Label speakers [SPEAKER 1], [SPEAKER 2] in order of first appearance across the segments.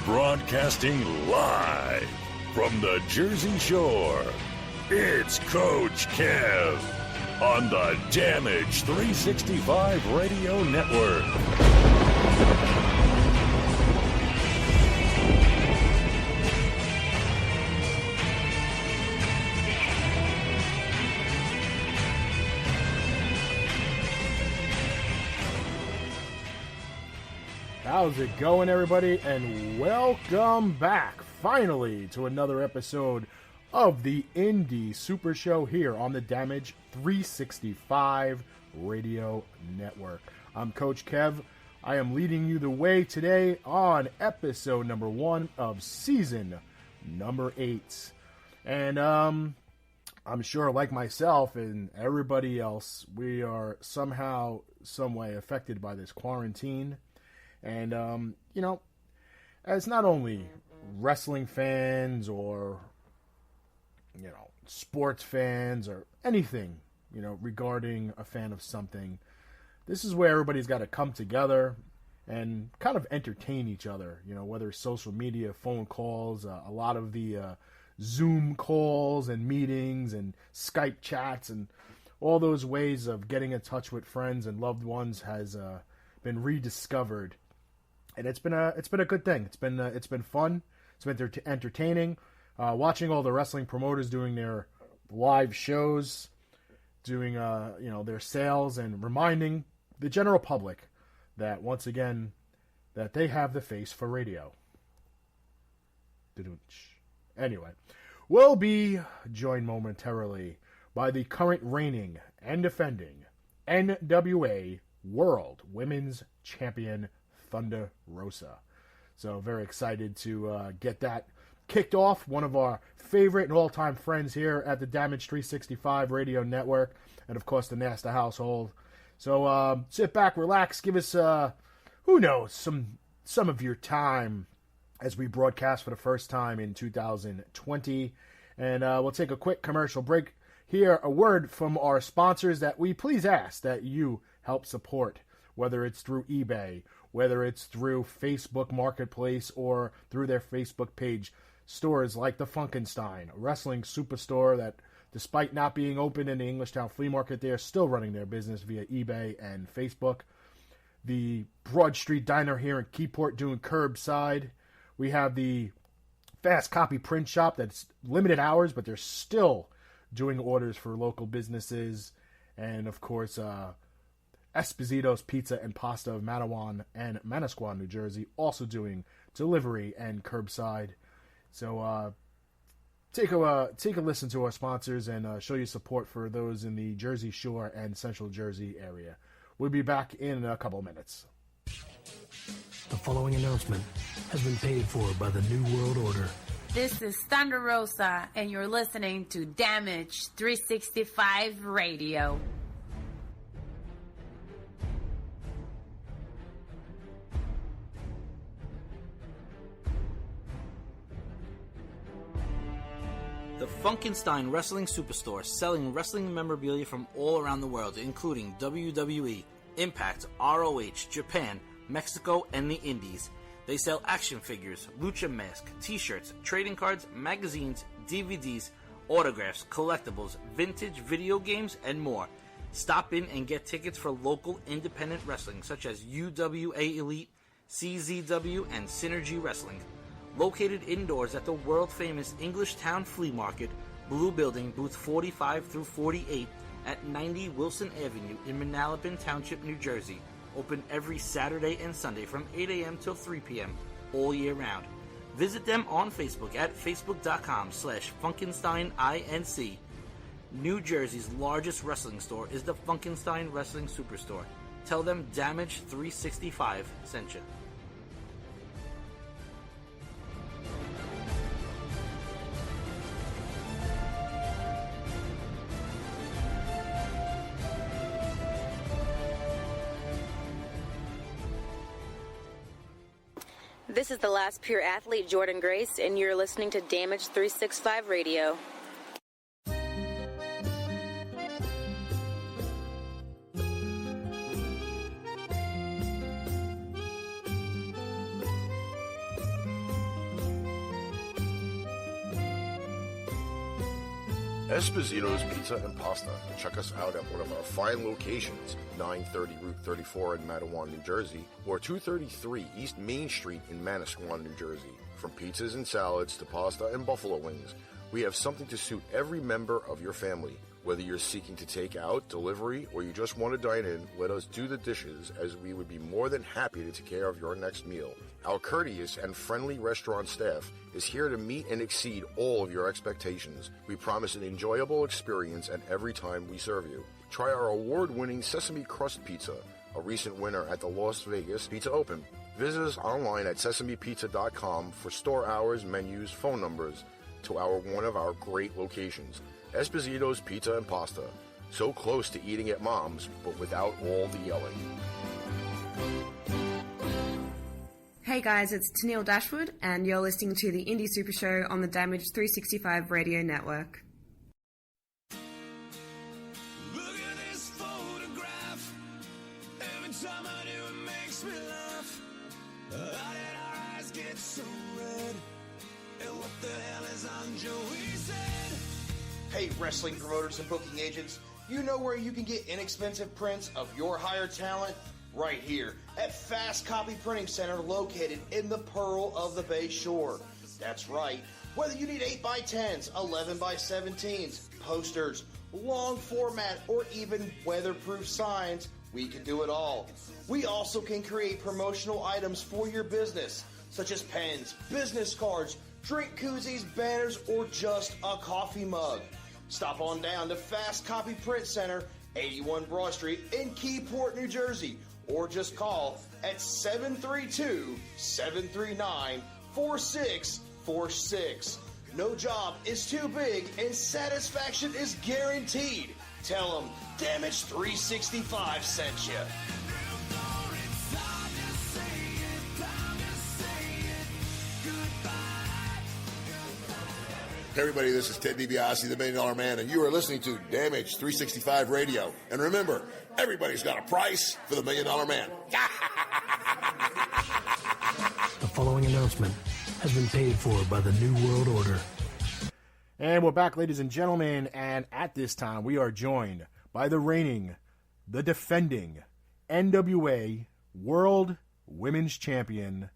[SPEAKER 1] Broadcasting live from the Jersey Shore, it's Coach Kev on the Damage 365 Radio Network.
[SPEAKER 2] How's it going, everybody? And welcome back, finally, to another episode of the Indie Super Show here on the Damage 365 Radio Network. I'm Coach Kev. I am leading you the way today on episode number 1 of season number 8. And I'm sure, like myself and everybody else, we are somehow, some way affected by this quarantine. And, as not only wrestling fans or, sports fans or anything, regarding a fan of something, this is where everybody's got to come together and kind of entertain each other, whether social media, phone calls, a lot of the Zoom calls and meetings and Skype chats and all those ways of getting in touch with friends and loved ones has been rediscovered. And it's been a good thing. It's been fun. It's been entertaining. Watching all the wrestling promoters doing their live shows, doing their sales, and reminding the general public that once again that they have the face for radio. Anyway, we'll be joined momentarily by the current reigning and defending NWA World Women's Champion, Thunder Rosa. So very excited to get that kicked off. One of our favorite and all-time friends here at the Damage 365 Radio Network, and of course the Nasta household. So sit back, relax, give us some of your time as we broadcast for the first time in 2020, and we'll take a quick commercial break. Here, a word from our sponsors that we please ask that you help support, whether it's through eBay, whether it's through Facebook Marketplace, or through their Facebook page. Stores like the Funkenstein, a wrestling superstore that, despite not being open in the Englishtown Flea Market, they are still running their business via eBay and Facebook. The Broad Street Diner here in Keyport doing curbside. We have the Fast Copy Print Shop that's limited hours, but they're still doing orders for local businesses. And, of course, Esposito's Pizza and Pasta of Matawan and Manasquan, New Jersey, also doing delivery and curbside. So take a listen to our sponsors and show your support for those in the Jersey Shore and Central Jersey area. We'll be back in a couple of minutes.
[SPEAKER 3] The following announcement has been paid for by the New World Order.
[SPEAKER 4] This is Thunder Rosa, and you're listening to Damage 365 Radio.
[SPEAKER 5] The Funkenstein Wrestling Superstore, selling wrestling memorabilia from all around the world, including WWE, Impact, ROH, Japan, Mexico, and the Indies. They sell action figures, lucha masks, t-shirts, trading cards, magazines, DVDs, autographs, collectibles, vintage video games, and more. Stop in and get tickets for local independent wrestling such as UWA Elite, CZW, and Synergy Wrestling. Located indoors at the world-famous Englishtown Flea Market, Blue Building, booth 45 through 48 at 90 Wilson Avenue in Manalapan Township, New Jersey. Open every Saturday and Sunday from 8 a.m. till 3 p.m. all year round. Visit them on Facebook at facebook.com/FunkensteinINC. New Jersey's largest wrestling store is the Funkenstein Wrestling Superstore. Tell them Damage 365 sent you.
[SPEAKER 6] This is the last pure athlete, Jordan Grace, and you're listening to Damage 365 Radio.
[SPEAKER 7] Esposito's Pizza and Pasta. Check us out at one of our fine locations, 930 Route 34 in Matawan, New Jersey, or 233 East Main Street in Manasquan, New Jersey. From pizzas and salads to pasta and buffalo wings, we have something to suit every member of your family. Whether you're seeking to take out, delivery, or you just want to dine in, let us do the dishes, as we would be more than happy to take care of your next meal. Our courteous and friendly restaurant staff is here to meet and exceed all of your expectations. We promise an enjoyable experience at every time we serve you. Try our award-winning Sesame Crust Pizza, a recent winner at the Las Vegas Pizza Open. Visit us online at sesamepizza.com for store hours, menus, phone numbers to one of our great locations. Esposito's Pizza and Pasta. So close to eating at Mom's, but without all the yelling.
[SPEAKER 8] Hey guys, it's Tennille Dashwood, and you're listening to the Indie Super Show on the Damage 365 Radio Network.
[SPEAKER 9] Look at this photograph. Every time I do, it makes me laugh. How did our eyes get so red? And what the hell is on Joey's head?
[SPEAKER 10] Hey, wrestling promoters and booking agents, you know where you can get inexpensive prints of your hired talent? Right here at Fast Copy Printing Center, located in the Pearl of the Bay Shore. That's right. Whether you need 8x10s, 11x17s, posters, long format, or even weatherproof signs, we can do it all. We also can create promotional items for your business, such as pens, business cards, drink koozies, banners, or just a coffee mug. Stop on down to Fast Copy Print Center, 81 Broad Street in Keyport, New Jersey, or just call at 732-739-4646. No job is too big and satisfaction is guaranteed. Tell them Damage 365 sent you.
[SPEAKER 11] Hey everybody, this is Ted DiBiase, the $1 Million Man, and you are listening to Damage 365 Radio. And remember, everybody's got a price for the $1 Million Man.
[SPEAKER 3] The following announcement has been paid for by the New World Order.
[SPEAKER 2] And we're back, ladies and gentlemen, and at this time we are joined by the reigning, the defending NWA World Women's Champion,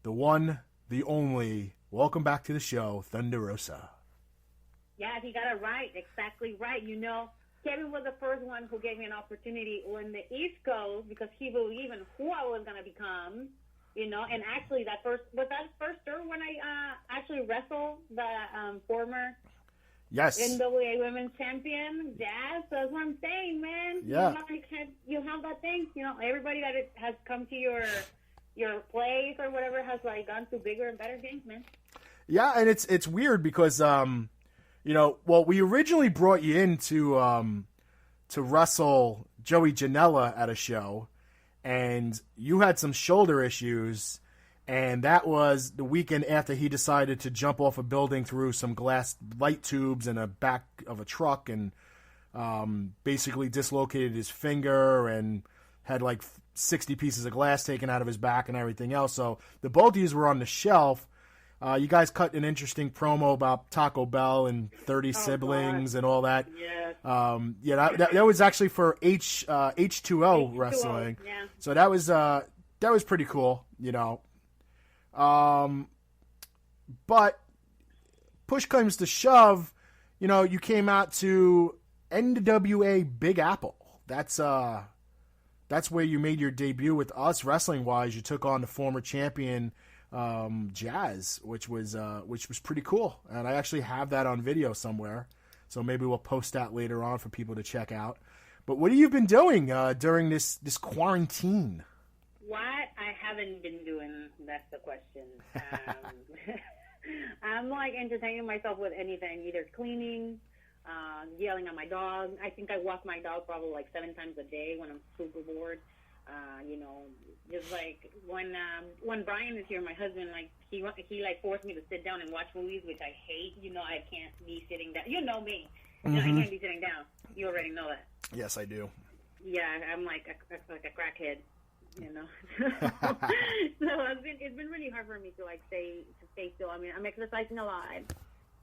[SPEAKER 2] the one, the only. Welcome back to the show, Thunder Rosa.
[SPEAKER 12] Yeah, he got it right, exactly right. You know, Kevin was the first one who gave me an opportunity on the East Coast because he believed in who I was going to become, you know, and actually was that first tour when I actually wrestled the former
[SPEAKER 2] Yes.
[SPEAKER 12] NWA Women's Champion, Jazz. That's what I'm saying, man.
[SPEAKER 2] Yeah.
[SPEAKER 12] You have that thing, you know, everybody that has come to your place or whatever has like gone through bigger and better things, man.
[SPEAKER 2] Yeah, and it's weird because you know, well, we originally brought you in to wrestle Joey Janela at a show, and you had some shoulder issues, and that was the weekend after he decided to jump off a building through some glass light tubes in the back of a truck and basically dislocated his finger and had like 60 pieces of glass taken out of his back and everything else. So the both of you were on the shelf. You guys cut an interesting promo about Taco Bell and 30 siblings and all that.
[SPEAKER 12] Yeah.
[SPEAKER 2] Yeah, that was actually for H2O wrestling.
[SPEAKER 12] Yeah.
[SPEAKER 2] So that was pretty cool, you know. But push comes to shove, you know, you came out to NWA Big Apple. That's where you made your debut with us wrestling wise. You took on the former champion Jazz, which was pretty cool, and I actually have that on video somewhere, so maybe we'll post that later on for people to check out. But what have you been doing during this quarantine?
[SPEAKER 12] What I haven't been doing, that's the question. I'm like entertaining myself with anything, either cleaning, yelling at my dog. I think I walk my dog probably like 7 times a day when I'm super bored. You know, just like when Brian is here, my husband, like he like forced me to sit down and watch movies, which I hate. You know, I can't be sitting down. You know me. You know, I can't be sitting down. You already know that.
[SPEAKER 2] Yes, I do.
[SPEAKER 12] Yeah, I'm like a crackhead. You know, so it's been really hard for me to like stay still. I mean, I'm exercising a lot,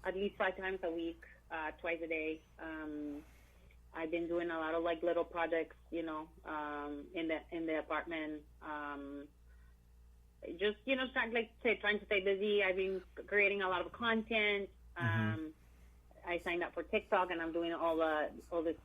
[SPEAKER 12] at least 5 times a week. twice a day. I've been doing a lot of like little projects, in the apartment. Just trying to stay busy. I've been creating a lot of content. I signed up for TikTok, and I'm doing all the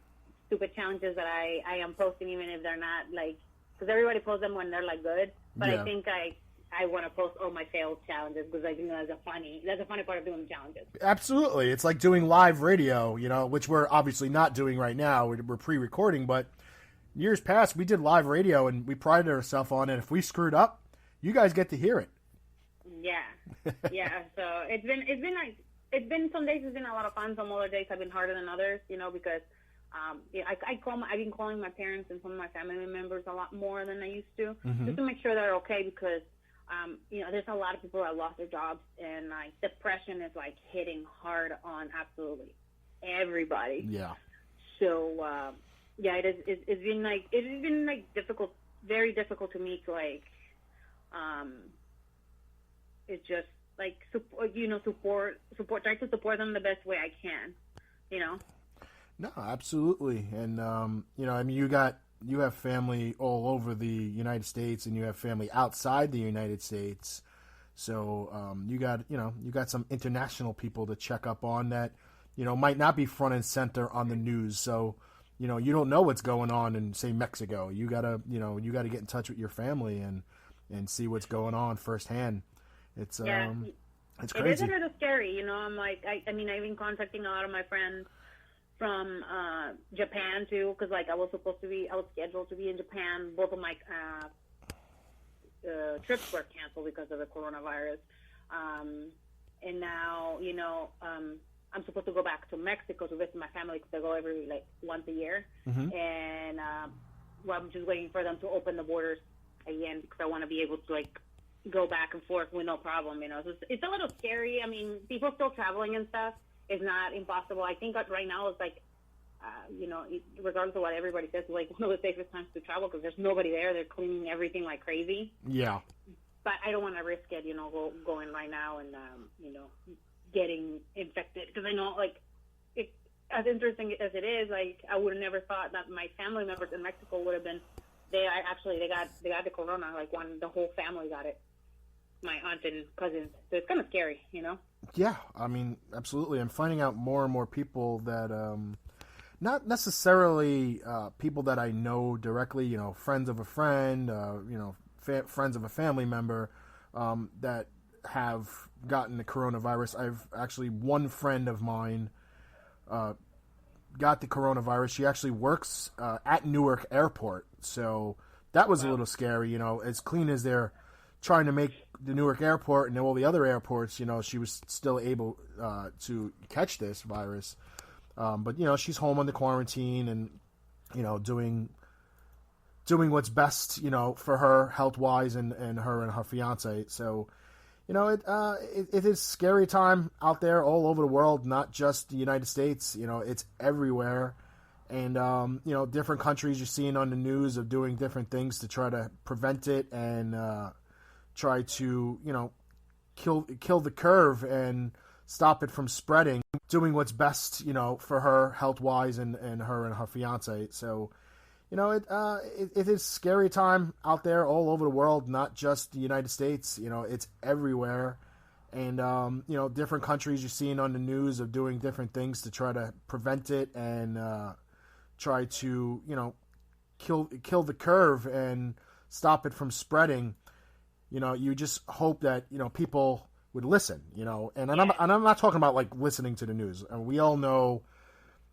[SPEAKER 12] stupid challenges that I am posting, even if they're not like, because everybody posts them when they're like good. But I think I want to post all my failed challenges because I think that's a funny part of doing challenges.
[SPEAKER 2] Absolutely. It's like doing live radio, which we're obviously not doing right now. We're pre-recording, but years past we did live radio and we prided ourselves on it. If we screwed up, you guys get to hear it.
[SPEAKER 12] Yeah. Yeah. So it's been some days it's been a lot of fun. Some other days have been harder than others, because I've been calling my parents and some of my family members a lot more than I used to, just to make sure they're okay, because there's a lot of people that lost their jobs, and like depression is like hitting hard on absolutely everybody. Yeah. So it's been difficult, very difficult to me to like, it's just like support, try to support them the best way I can,
[SPEAKER 2] No, absolutely. And, you have family all over the United States, and you have family outside the United States. So you got some international people to check up on that, might not be front and center on the news. So, you don't know what's going on in, say, Mexico. You gotta get in touch with your family and see what's going on firsthand. It's crazy.
[SPEAKER 12] It is a little scary, I'm like, I've been contacting a lot of my friends from Japan too, because like I was scheduled to be in Japan. Both of my trips were canceled because of the coronavirus, and now I'm supposed to go back to Mexico to visit my family because I go every like once a year, and I'm just waiting for them to open the borders again because I want to be able to like go back and forth with no problem. So it's a little scary. People still traveling and stuff. It's not impossible. I think that right now is like, regardless of what everybody says, like one of the safest times to travel because there's nobody there. They're cleaning everything like crazy. Yeah. But I don't want to risk it, going right now and, getting infected because I know, like, as interesting as it is, like, I would have never thought that my family members in Mexico would have been. They got the corona. Like the whole family got it. My aunt and cousins. So it's kind of scary,
[SPEAKER 2] Yeah, absolutely. I'm finding out more and more people that, not necessarily people that I know directly, friends of a friend, friends of a family member that have gotten the coronavirus. I've actually, one friend of mine got the coronavirus. She actually works at Newark Airport. So that was a little scary, as clean as they're trying to make the Newark Airport and all the other airports, she was still able to catch this virus. But, she's home under quarantine and, doing what's best, for her health-wise and her fiance. So, it is scary time out there all over the world, not just the United States. It's everywhere. And, different countries you're seeing on the news of doing different things to try to prevent it and try to, kill the curve and stop it from spreading, doing what's best, for her health-wise and her fiance. So, it is scary time out there all over the world, not just the United States. It's everywhere. And, different countries you're seeing on the news of doing different things to try to prevent it and try to, kill the curve and stop it from spreading. You just hope that, people would listen, and I'm not talking about like listening to the news. We all know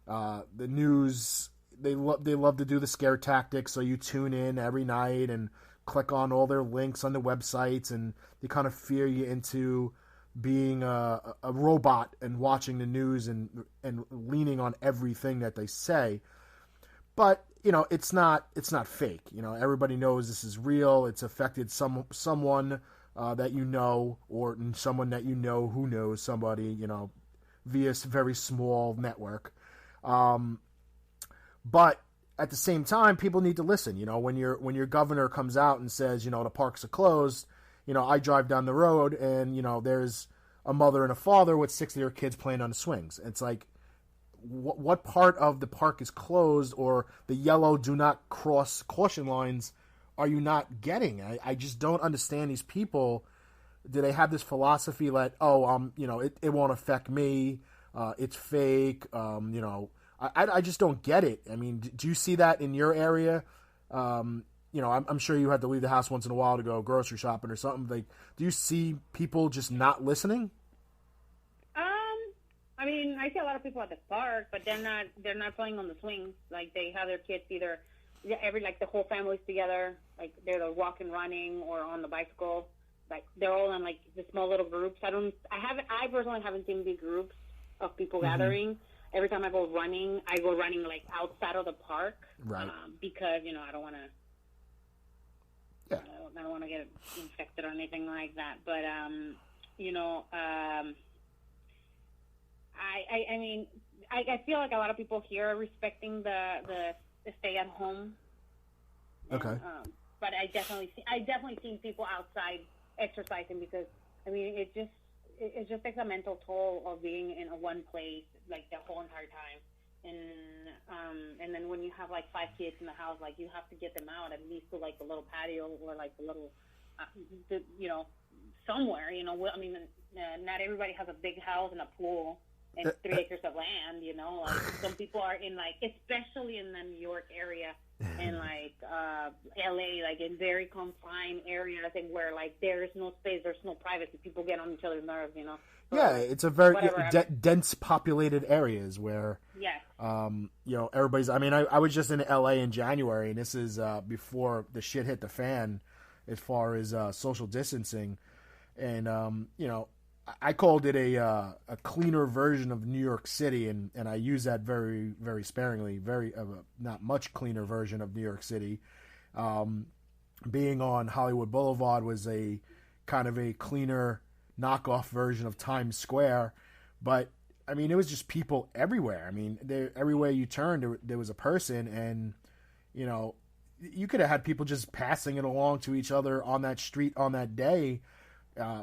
[SPEAKER 2] the news, they love to do the scare tactics. So you tune in every night and click on all their links on the websites, and they kind of fear you into being a robot and watching the news and leaning on everything that they say. But it's not fake. Everybody knows this is real. It's affected someone that or someone that who knows somebody, via a very small network. But at the same time, people need to listen. When your governor comes out and says, the parks are closed, I drive down the road and, there's a mother and a father with 6 of their kids playing on the swings. It's like, what part of the park is closed, or the yellow do not cross caution lines are you not getting? I just don't understand these people. Do they have this philosophy that, it won't affect me, it's fake, I just don't get it. I mean, do you see that in your area? I'm sure you had to leave the house once in a while to go grocery shopping or something. Like, do you see people just not listening?
[SPEAKER 12] I mean, I see a lot of people at the park, but they're not playing on the swings. Like, they have their kids either the whole family's together, like they're walking, running, or on the bicycle. Like, they're all in like the small little groups. I personally haven't seen big groups of people gathering. Every time I go running like outside of the park,
[SPEAKER 2] right?
[SPEAKER 12] Because I don't want to. Yeah. I don't want to get infected or anything like that. But I feel like a lot of people here are respecting the stay at home.
[SPEAKER 2] Okay.
[SPEAKER 12] And, but I definitely seen people outside exercising, because it just takes a mental toll of being in one place like the whole entire time. And then when you have like 5 kids in the house, like, you have to get them out at least to like the little patio or like the little somewhere. Not everybody has a big house and a pool and 3 acres of land. Like, some people are in, like, especially in the New York area and like LA, like in very confined areas, I think, where like there's no space, there's no privacy. People get on each other's nerves.
[SPEAKER 2] Yeah, it's a very dense populated areas where, everybody's. I mean, I was just in LA in January, and this is before the shit hit the fan, as far as social distancing, and I called it a cleaner version of New York City, and I use that very, very sparingly. Very not much cleaner version of New York City. Being on Hollywood Boulevard was a kind of a cleaner knockoff version of Times Square, but I mean, it was just people everywhere. I mean, everywhere you turned, there was a person, and you could have had people just passing it along to each other on that street on that day.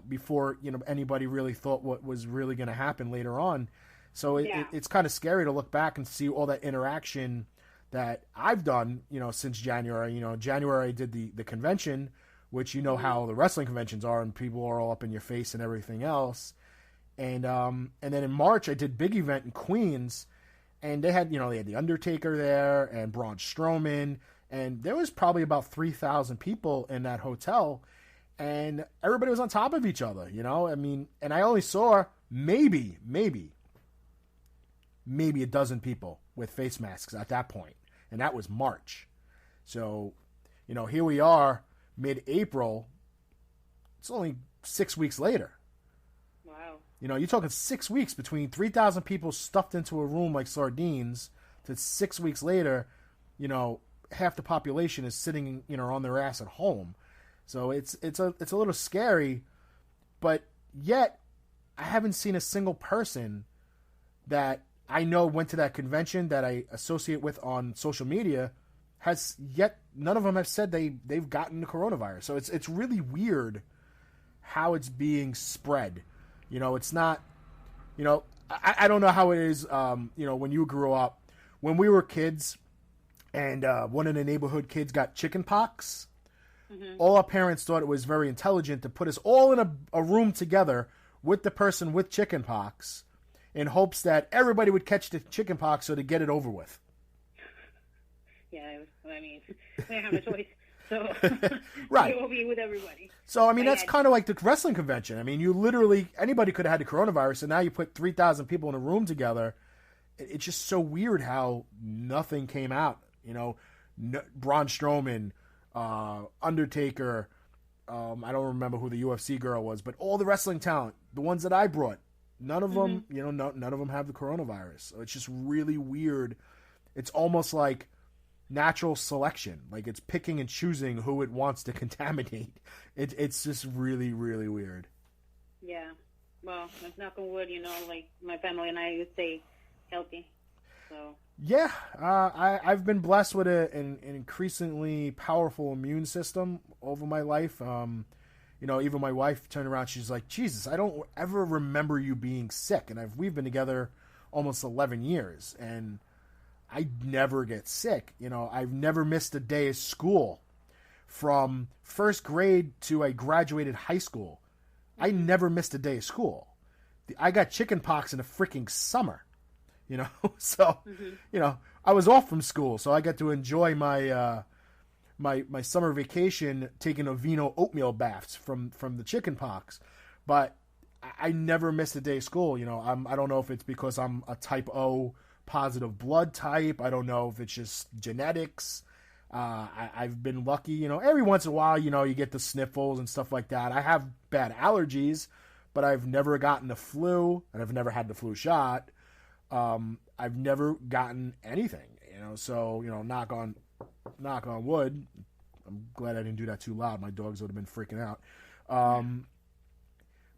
[SPEAKER 2] Before anybody really thought what was really going to happen later on. So it's kind of scary to look back and see all that interaction that I've done, since January. January I did the convention, which how the wrestling conventions are, and people are all up in your face and everything else. And then in March I did big event in Queens, and they had the Undertaker there and Braun Strowman, and there was probably about 3,000 people in that hotel. And everybody was on top of each other, I mean, and I only saw maybe a dozen people with face masks at that point. And that was March. So, here we are, mid-April. It's only 6 weeks later.
[SPEAKER 12] Wow.
[SPEAKER 2] You're talking 6 weeks between 3,000 people stuffed into a room like sardines to 6 weeks later, half the population is sitting, on their ass at home. So it's a little scary, but yet I haven't seen a single person that I know went to that convention that I associate with on social media none of them have said they've gotten the coronavirus. So it's really weird how it's being spread. It's not, I don't know how it is, when you grew up, when we were kids and one of the neighborhood kids got chicken pox. Mm-hmm. All our parents thought it was very intelligent to put us all in a room together with the person with chicken pox in hopes that everybody would catch the chicken pox so to get it over with.
[SPEAKER 12] Yeah, I mean, they have a choice. So
[SPEAKER 2] right.
[SPEAKER 12] It will be with everybody.
[SPEAKER 2] So, I mean, that's kind of like the wrestling convention. I mean, anybody could have had the coronavirus, and now you put 3,000 people in a room together. It's just so weird how nothing came out. Braun Strowman, Undertaker, I don't remember who the UFC girl was, but all the wrestling talent, the ones that I brought, none of them, none of them have the coronavirus. So it's just really weird. It's almost like natural selection, like it's picking and choosing who it wants to contaminate. It's just really, really weird.
[SPEAKER 12] Yeah. Well, knock on wood, like my family and I stay healthy. So.
[SPEAKER 2] Yeah, I've been blessed with an increasingly powerful immune system over my life. Even my wife turned around, she's like, Jesus, I don't ever remember you being sick. And we've been together almost 11 years, and I never get sick. You know, I've never missed a day of school from first grade to I graduated high school. I never missed a day of school. I got chicken pox in the freaking summer, you know. So, you know, I was off from school, so I got to enjoy my my summer vacation taking Aveeno oatmeal baths from the chicken pox. But I never missed a day of school. You know, I don't know if it's because I'm a type O positive blood type. I don't know if it's just genetics. I've been lucky, you know, every once in a while, you know, you get the sniffles and stuff like that. I have bad allergies, but I've never gotten the flu, and I've never had the flu shot. I've never gotten anything, you know, so, you know, knock on wood. I'm glad I didn't do that too loud. My dogs would have been freaking out.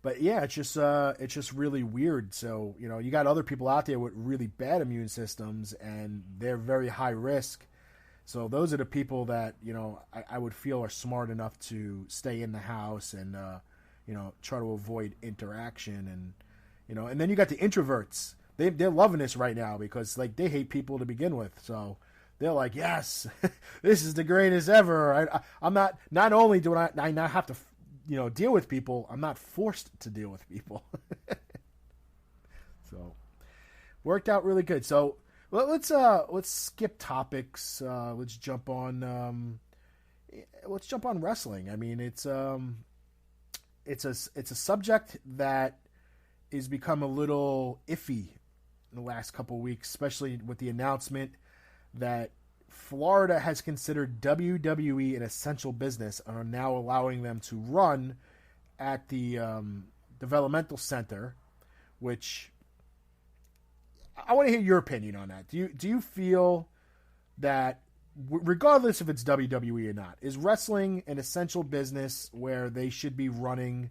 [SPEAKER 2] But yeah, it's just really weird. So, you know, you got other people out there with really bad immune systems, and they're very high risk. So those are the people that, you know, I would feel are smart enough to stay in the house and, you know, try to avoid interaction. And, you know, and then you got the introverts. They're loving this right now because, like, they hate people to begin with. So they're like, yes, this is the greatest ever. I'm not only do I not have to, you know, deal with people, I'm not forced to deal with people. So worked out really good. So let's skip topics. Let's jump on wrestling. I mean, it's a subject that is become a little iffy in the last couple of weeks, especially with the announcement that Florida has considered WWE an essential business and are now allowing them to run at the developmental center, which I want to hear your opinion on that. Do you feel that, regardless if it's WWE or not, is wrestling an essential business where they should be running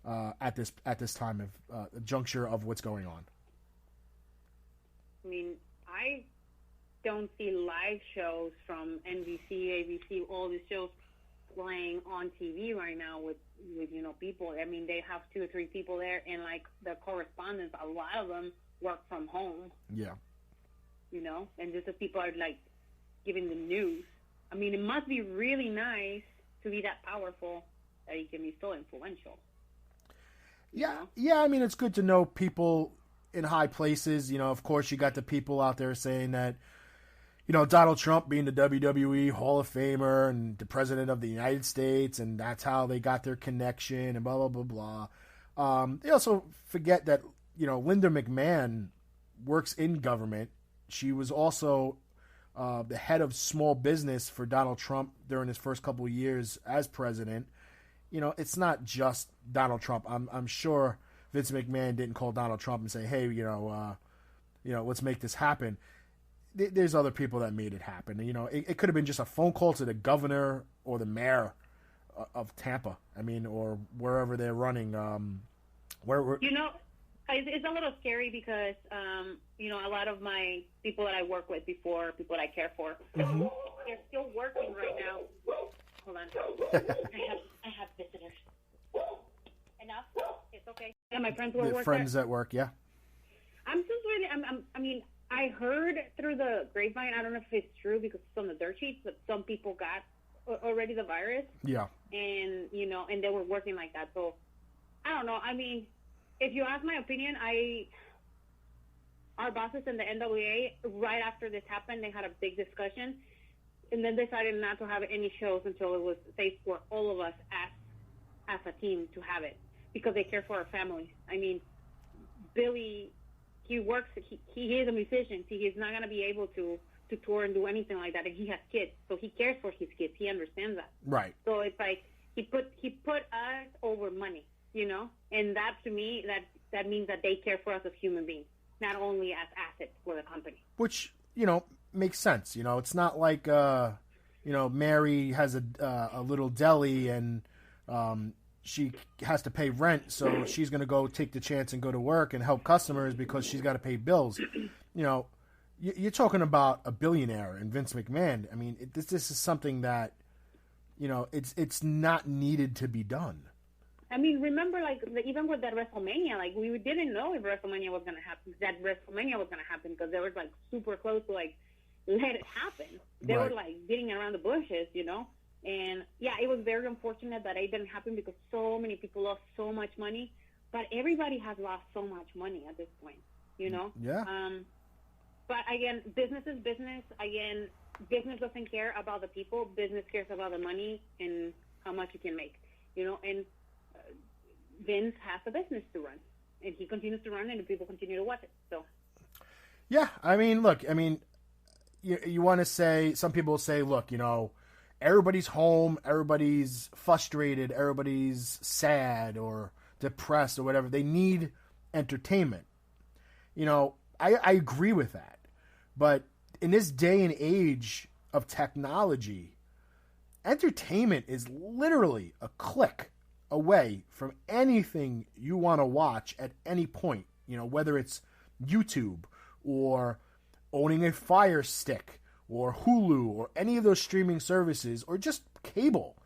[SPEAKER 2] at this time of juncture of what's going on?
[SPEAKER 12] I mean, I don't see live shows from NBC, ABC, all these shows playing on TV right now with you know, people. I mean, they have 2 or 3 people there, and like the correspondents, a lot of them work from home. Yeah. You know, and just the people are like giving the news. I mean, it must be really nice to be that powerful that you can be so influential.
[SPEAKER 2] Yeah, yeah. I mean, it's good to know people in high places. You know, of course, you got the people out there saying that, you know, Donald Trump being the WWE Hall of Famer and the President of the United States, and that's how they got their connection and blah, blah, blah, blah. They also forget that, you know, Linda McMahon works in government. She was also the head of small business for Donald Trump during his first couple of years as president. You know, it's not just Donald Trump. I'm sure Vince McMahon didn't call Donald Trump and say, hey, you know, let's make this happen. There's other people that made it happen. You know, it could have been just a phone call to the governor or the mayor of Tampa. I mean, or wherever they're running.
[SPEAKER 12] You know, it's a little scary because, you know, a lot of my people that I work with before, people that I care for, they're still working right now. Hold on. I have visitors. Enough? It's okay. Yeah, my friends were working.
[SPEAKER 2] Friends at work, yeah.
[SPEAKER 12] I'm just really, I mean, I heard through the grapevine, I don't know if it's true because it's on the dirt sheets, but some people got already the virus. Yeah. And, you know, and they were working like that. So, I don't know. I mean, if you ask my opinion, our bosses in the NWA, right after this happened, they had a big discussion and then decided not to have any shows until it was safe for all of us as a team to have it because they care for our families. I mean, Billy, he works, he is a musician. He is not going to be able to tour and do anything like that. And he has kids, so he cares for his kids. He understands that. Right. So it's like he put us over money, you know? And that, to me, that means that they care for us as human beings, not only as assets for the company.
[SPEAKER 2] Which, you know, makes sense. You know, it's not like, you know, Mary has a little deli and she has to pay rent, so she's going to go take the chance and go to work and help customers because she's got to pay bills. You know, you're talking about a billionaire and Vince McMahon. I mean, this is something that, you know, it's not needed to be done.
[SPEAKER 12] I mean, remember, like, even with that WrestleMania, like, we didn't know if WrestleMania was going to happen, because they were, like, super close to, like, let it happen. They were, like, beating around the bushes, you know? And, yeah, it was very unfortunate that it didn't happen because so many people lost so much money. But everybody has lost so much money at this point, you know?
[SPEAKER 2] Yeah.
[SPEAKER 12] But, again, business is business. Again, business doesn't care about the people. Business cares about the money and how much you can make, you know? And Vince has a business to run. And he continues to run, and the people continue to watch it. So.
[SPEAKER 2] Yeah, I mean, look, I mean, you want to say, some people say, look, you know, everybody's home, everybody's frustrated, everybody's sad or depressed or whatever. They need entertainment. You know, I agree with that. But in this day and age of technology, entertainment is literally a click away from anything you want to watch at any point. You know, whether it's YouTube or owning a Fire Stick or Hulu or any of those streaming services or just cable.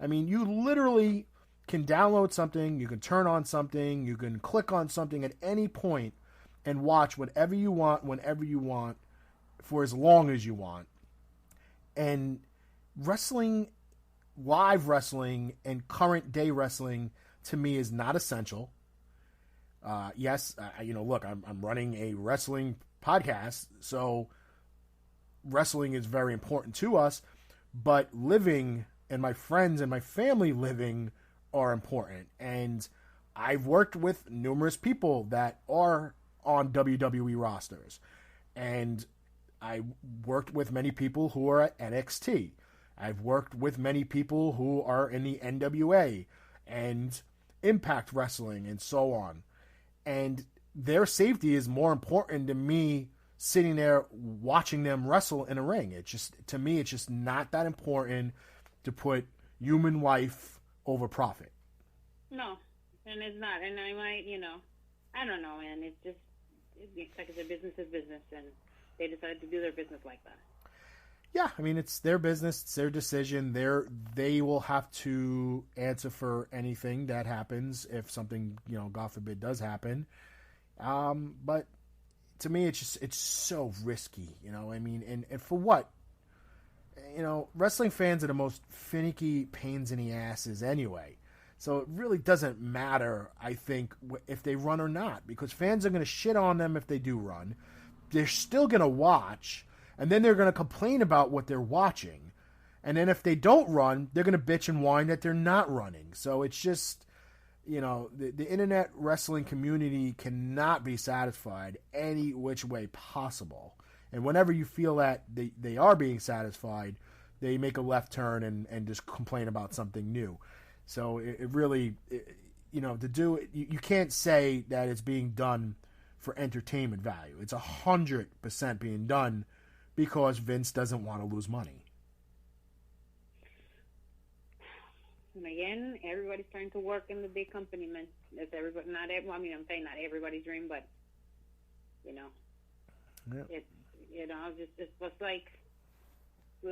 [SPEAKER 2] I mean, you literally can download something, you can turn on something, you can click on something at any point and watch whatever you want, whenever you want, for as long as you want. And wrestling, live wrestling and current day wrestling, to me, is not essential. Yes, you know, look, I'm running a wrestling podcast, so wrestling is very important to us, but living and my friends and my family living are important. And I've worked with numerous people that are on WWE rosters, and I worked with many people who are at NXT. I've worked with many people who are in the NWA and Impact Wrestling and so on. And their safety is more important to me sitting there watching them wrestle in a ring. It just, to me, it's just not that important to put human life over profit.
[SPEAKER 12] No, and it's not. And I might, you know, I don't know, man. It's just, like I said, business is business, and they decided to do their business like that.
[SPEAKER 2] Yeah, I mean, it's their business, it's their decision. They will have to answer for anything that happens if something, you know, God forbid, does happen. But to me, it's so risky, you know. I mean, and for what? You know, wrestling fans are the most finicky pains in the asses anyway. So it really doesn't matter, I think, if they run or not, because fans are going to shit on them if they do run. They're still going to watch, and then they're going to complain about what they're watching. And then if they don't run, they're going to bitch and whine that they're not running. So it's just, you know, the internet wrestling community cannot be satisfied any which way possible. And whenever you feel that they are being satisfied, they make a left turn and just complain about something new. So it really, you know, to do it, you can't say that it's being done for entertainment value. It's 100% being done because Vince doesn't want to lose money.
[SPEAKER 12] And again, everybody's trying to work in the big company, man. It's everybody, I mean, I'm saying not everybody's dream, but, you know, it's, you know, it's just like, a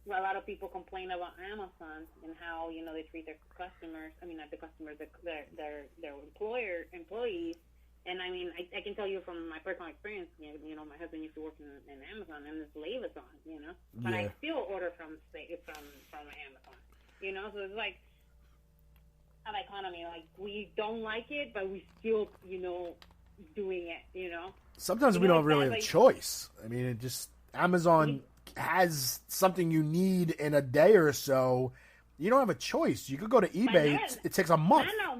[SPEAKER 12] lot of people complain about Amazon and how, you know, they treat their customers. I mean, not the customers, their employees. And I mean, I can tell you from my personal experience, you know, my husband used to work in Amazon, and it's Amazon, you know, but I still order from Amazon, you know. So it's like an economy. Like, we don't like it, but we still, you know, doing it, you know.
[SPEAKER 2] Sometimes we don't really have a choice. I mean, it just, Amazon has something you need in a day or so. You don't have a choice. You could go to eBay. It takes a month.
[SPEAKER 12] Not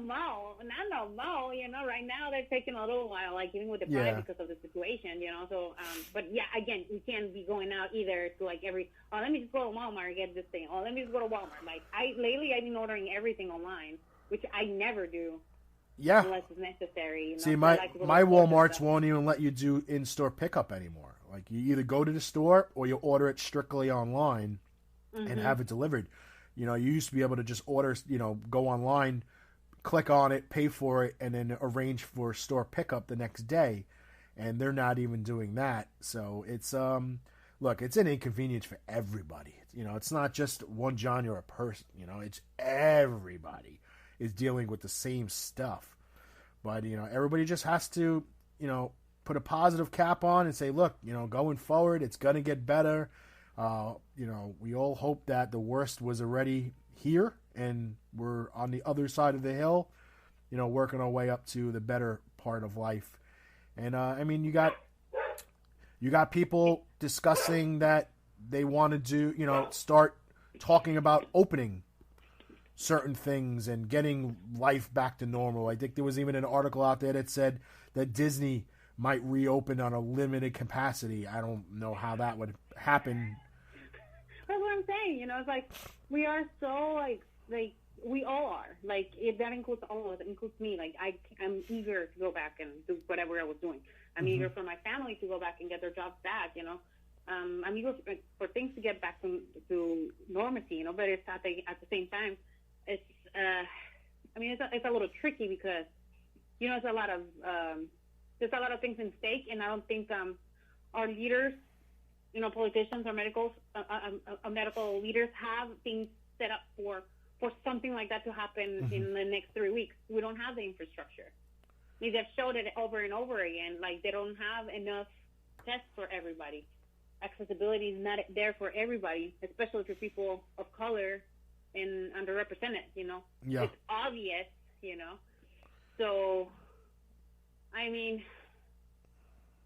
[SPEAKER 12] no, you know, right now they're taking a little while, like, even with the price because of the situation, you know. So, but yeah, again, we can't be going out either to, like, let me just go to Walmart and get this thing. Oh, let me just go to Walmart. Like, lately I've been ordering everything online, which I never do.
[SPEAKER 2] Yeah.
[SPEAKER 12] Unless it's necessary. You know?
[SPEAKER 2] See, my Walmarts won't even let you do in-store pickup anymore. Like, you either go to the store or you order it strictly online and have it delivered. You know, you used to be able to just order, you know, go online, click on it, pay for it, and then arrange for store pickup the next day. And they're not even doing that. So it's, look, it's an inconvenience for everybody. You know, it's not just one genre or person. You know, it's everybody. is dealing with the same stuff. But, everybody just has to, put a positive cap on and say, look, going forward, it's going to get better. We all hope that the worst was already here and we're on the other side of the hill, working our way up to the better part of life. And, you got people discussing that they want to do, start talking about opening certain things and getting life back to normal. I think there was even an article out there that said that Disney might reopen on a limited capacity. I don't know how that would happen.
[SPEAKER 12] That's what I'm saying. It's like we are so like we all are. Like that includes all of us. It includes me. Like I'm eager to go back and do whatever I was doing. I'm eager for my family to go back and get their jobs back. I'm eager for things to get back to normalcy. But it's at the same time, it's it's a little tricky because it's a lot of there's a lot of things in stake, and I don't think our leaders, politicians or medical leaders have things set up for something like that to happen in the next 3 weeks. We don't have the infrastructure. They've showed it over and over again. Like they don't have enough tests for everybody. Accessibility is not there for everybody, especially for people of color and underrepresented.
[SPEAKER 2] Yeah.
[SPEAKER 12] It's obvious. So,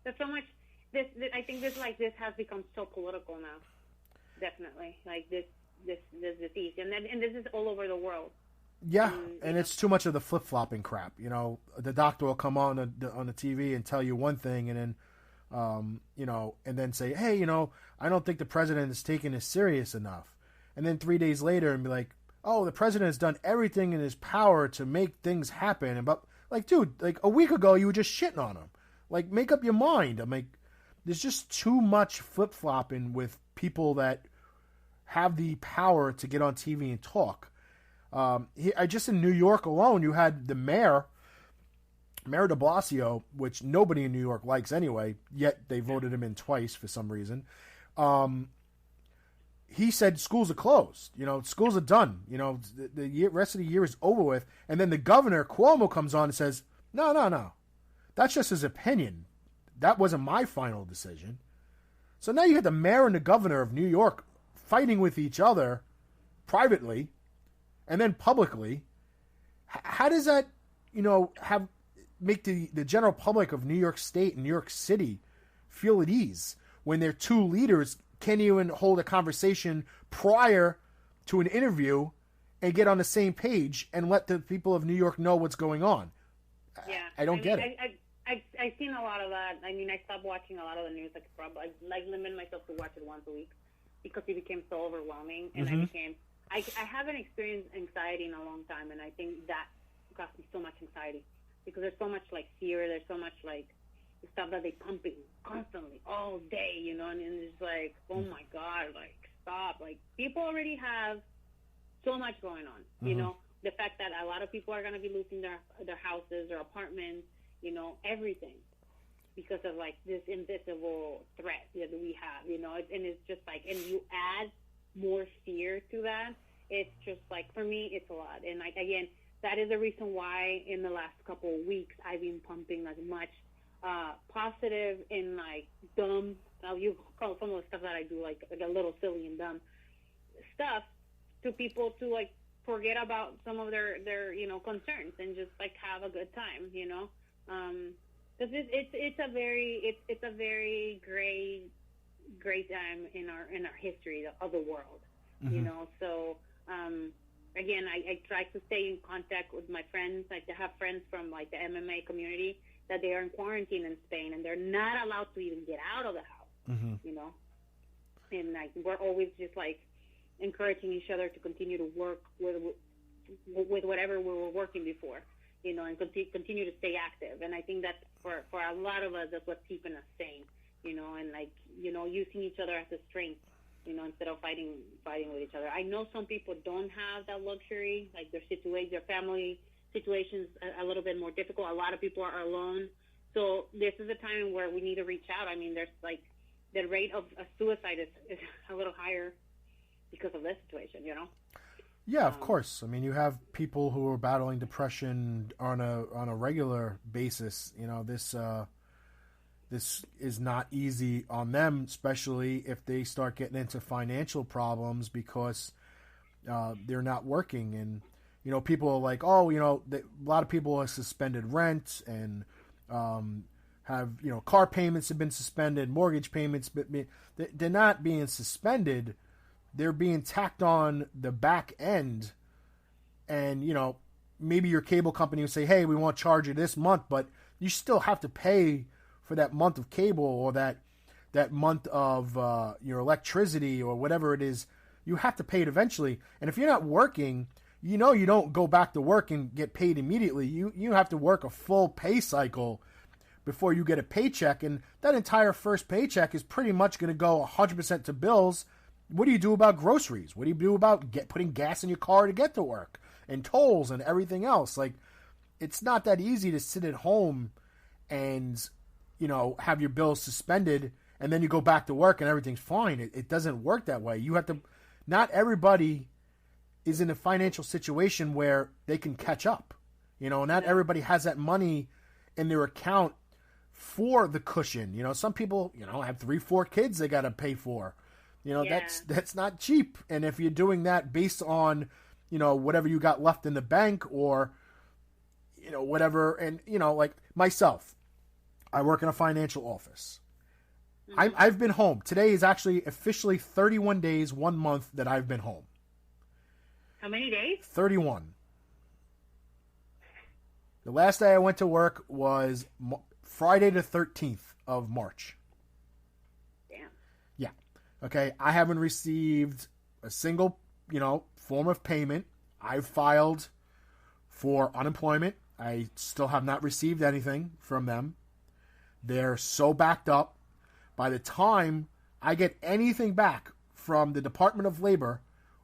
[SPEAKER 12] there's so much. I think this has become so political now. Definitely, like this disease, and this is all over the world.
[SPEAKER 2] Yeah, and it's too much of the flip-flopping crap. The doctor will come on the TV and tell you one thing, and then, and then say, hey, I don't think the president is taking this serious enough. And then 3 days later and be like, oh, the president has done everything in his power to make things happen. And dude, like a week ago, you were just shitting on him. Like, make up your mind. I'm like, there's just too much flip-flopping with people that have the power to get on TV and talk. Just in New York alone, you had the Mayor de Blasio, which nobody in New York likes anyway, yet they voted him in twice for some reason. He said schools are closed. Schools are done. The rest of the year is over with. And then the governor, Cuomo, comes on and says, no. That's just his opinion. That wasn't my final decision. So now you had the mayor and the governor of New York fighting with each other privately and then publicly. How does that, make the general public of New York State and New York City feel at ease when their two leaders can't even hold a conversation prior to an interview and get on the same page and let the people of New York know what's going on?
[SPEAKER 12] Yeah,
[SPEAKER 2] I don't get it.
[SPEAKER 12] I've seen a lot of that. I stopped watching a lot of the news. I limited myself to watch it once a week because it became so overwhelming, and I haven't experienced anxiety in a long time, and I think that caused me so much anxiety because there's so much fear. There's so much stuff that they pumping constantly all day, and it's like, oh my God, stop. People already have so much going on, the fact that a lot of people are going to be losing their houses, their apartments, everything because of this invisible threat that we have, and it's just and you add more fear to that. It's just for me, it's a lot. And again, that is the reason why in the last couple of weeks, I've been pumping as much positive and dumb, you call some of the stuff that I do a little silly and dumb stuff to people to forget about some of their concerns and just have a good time, because it's a very great time in our history of the world, So again, I try to stay in contact with my friends. I have friends from the MMA community that they are in quarantine in Spain and they're not allowed to even get out of the house, and we're always just encouraging each other to continue to work with whatever we were working before, and continue to stay active. And I think that for a lot of us, that's what's keeping us sane, and using each other as a strength, instead of fighting with each other. I know some people don't have that luxury, their family situation's a little bit more difficult. A lot of people are alone. So this is a time where we need to reach out. There's the rate of suicide is a little higher because of this situation,
[SPEAKER 2] Yeah, of course. I mean, you have people who are battling depression on a regular basis. You know, this is not easy on them, especially if they start getting into financial problems because they're not working. And you know, people are like, oh, you know, a lot of people have suspended rent and have, you know, car payments have been suspended, mortgage payments, but they're not being suspended. They're being tacked on the back end. And, you know, maybe your cable company will say, hey, we won't charge you this month, but you still have to pay for that month of cable or that month of your electricity or whatever it is. You have to pay it eventually. And if you're not working, you know, you don't go back to work and get paid immediately. You have to work a full pay cycle before you get a paycheck. And that entire first paycheck is pretty much going to go 100% to bills. What do you do about groceries? What do you do about putting gas in your car to get to work and tolls and everything else? Like, it's not that easy to sit at home and, you know, have your bills suspended and then you go back to work and everything's fine. It doesn't work that way. You have to, not everybody is in a financial situation where they can catch up. You know, not everybody has that money in their account for the cushion. You know, some people, you know, have 3-4 kids they got to pay for. You know, that's not cheap. And if you're doing that based on, you know, whatever you got left in the bank or, you know, whatever. And, you know, like myself, I work in a financial office. I've been home. Today is actually officially 31 days, 1 month that I've been home.
[SPEAKER 12] How many days?
[SPEAKER 2] 31. The last day I went to work was Friday the 13th of March.
[SPEAKER 12] Damn.
[SPEAKER 2] Yeah. Okay. I haven't received a single, you know, form of payment. I've filed for unemployment. I still have not received anything from them. They're so backed up. By the time I get anything back from the Department of Labor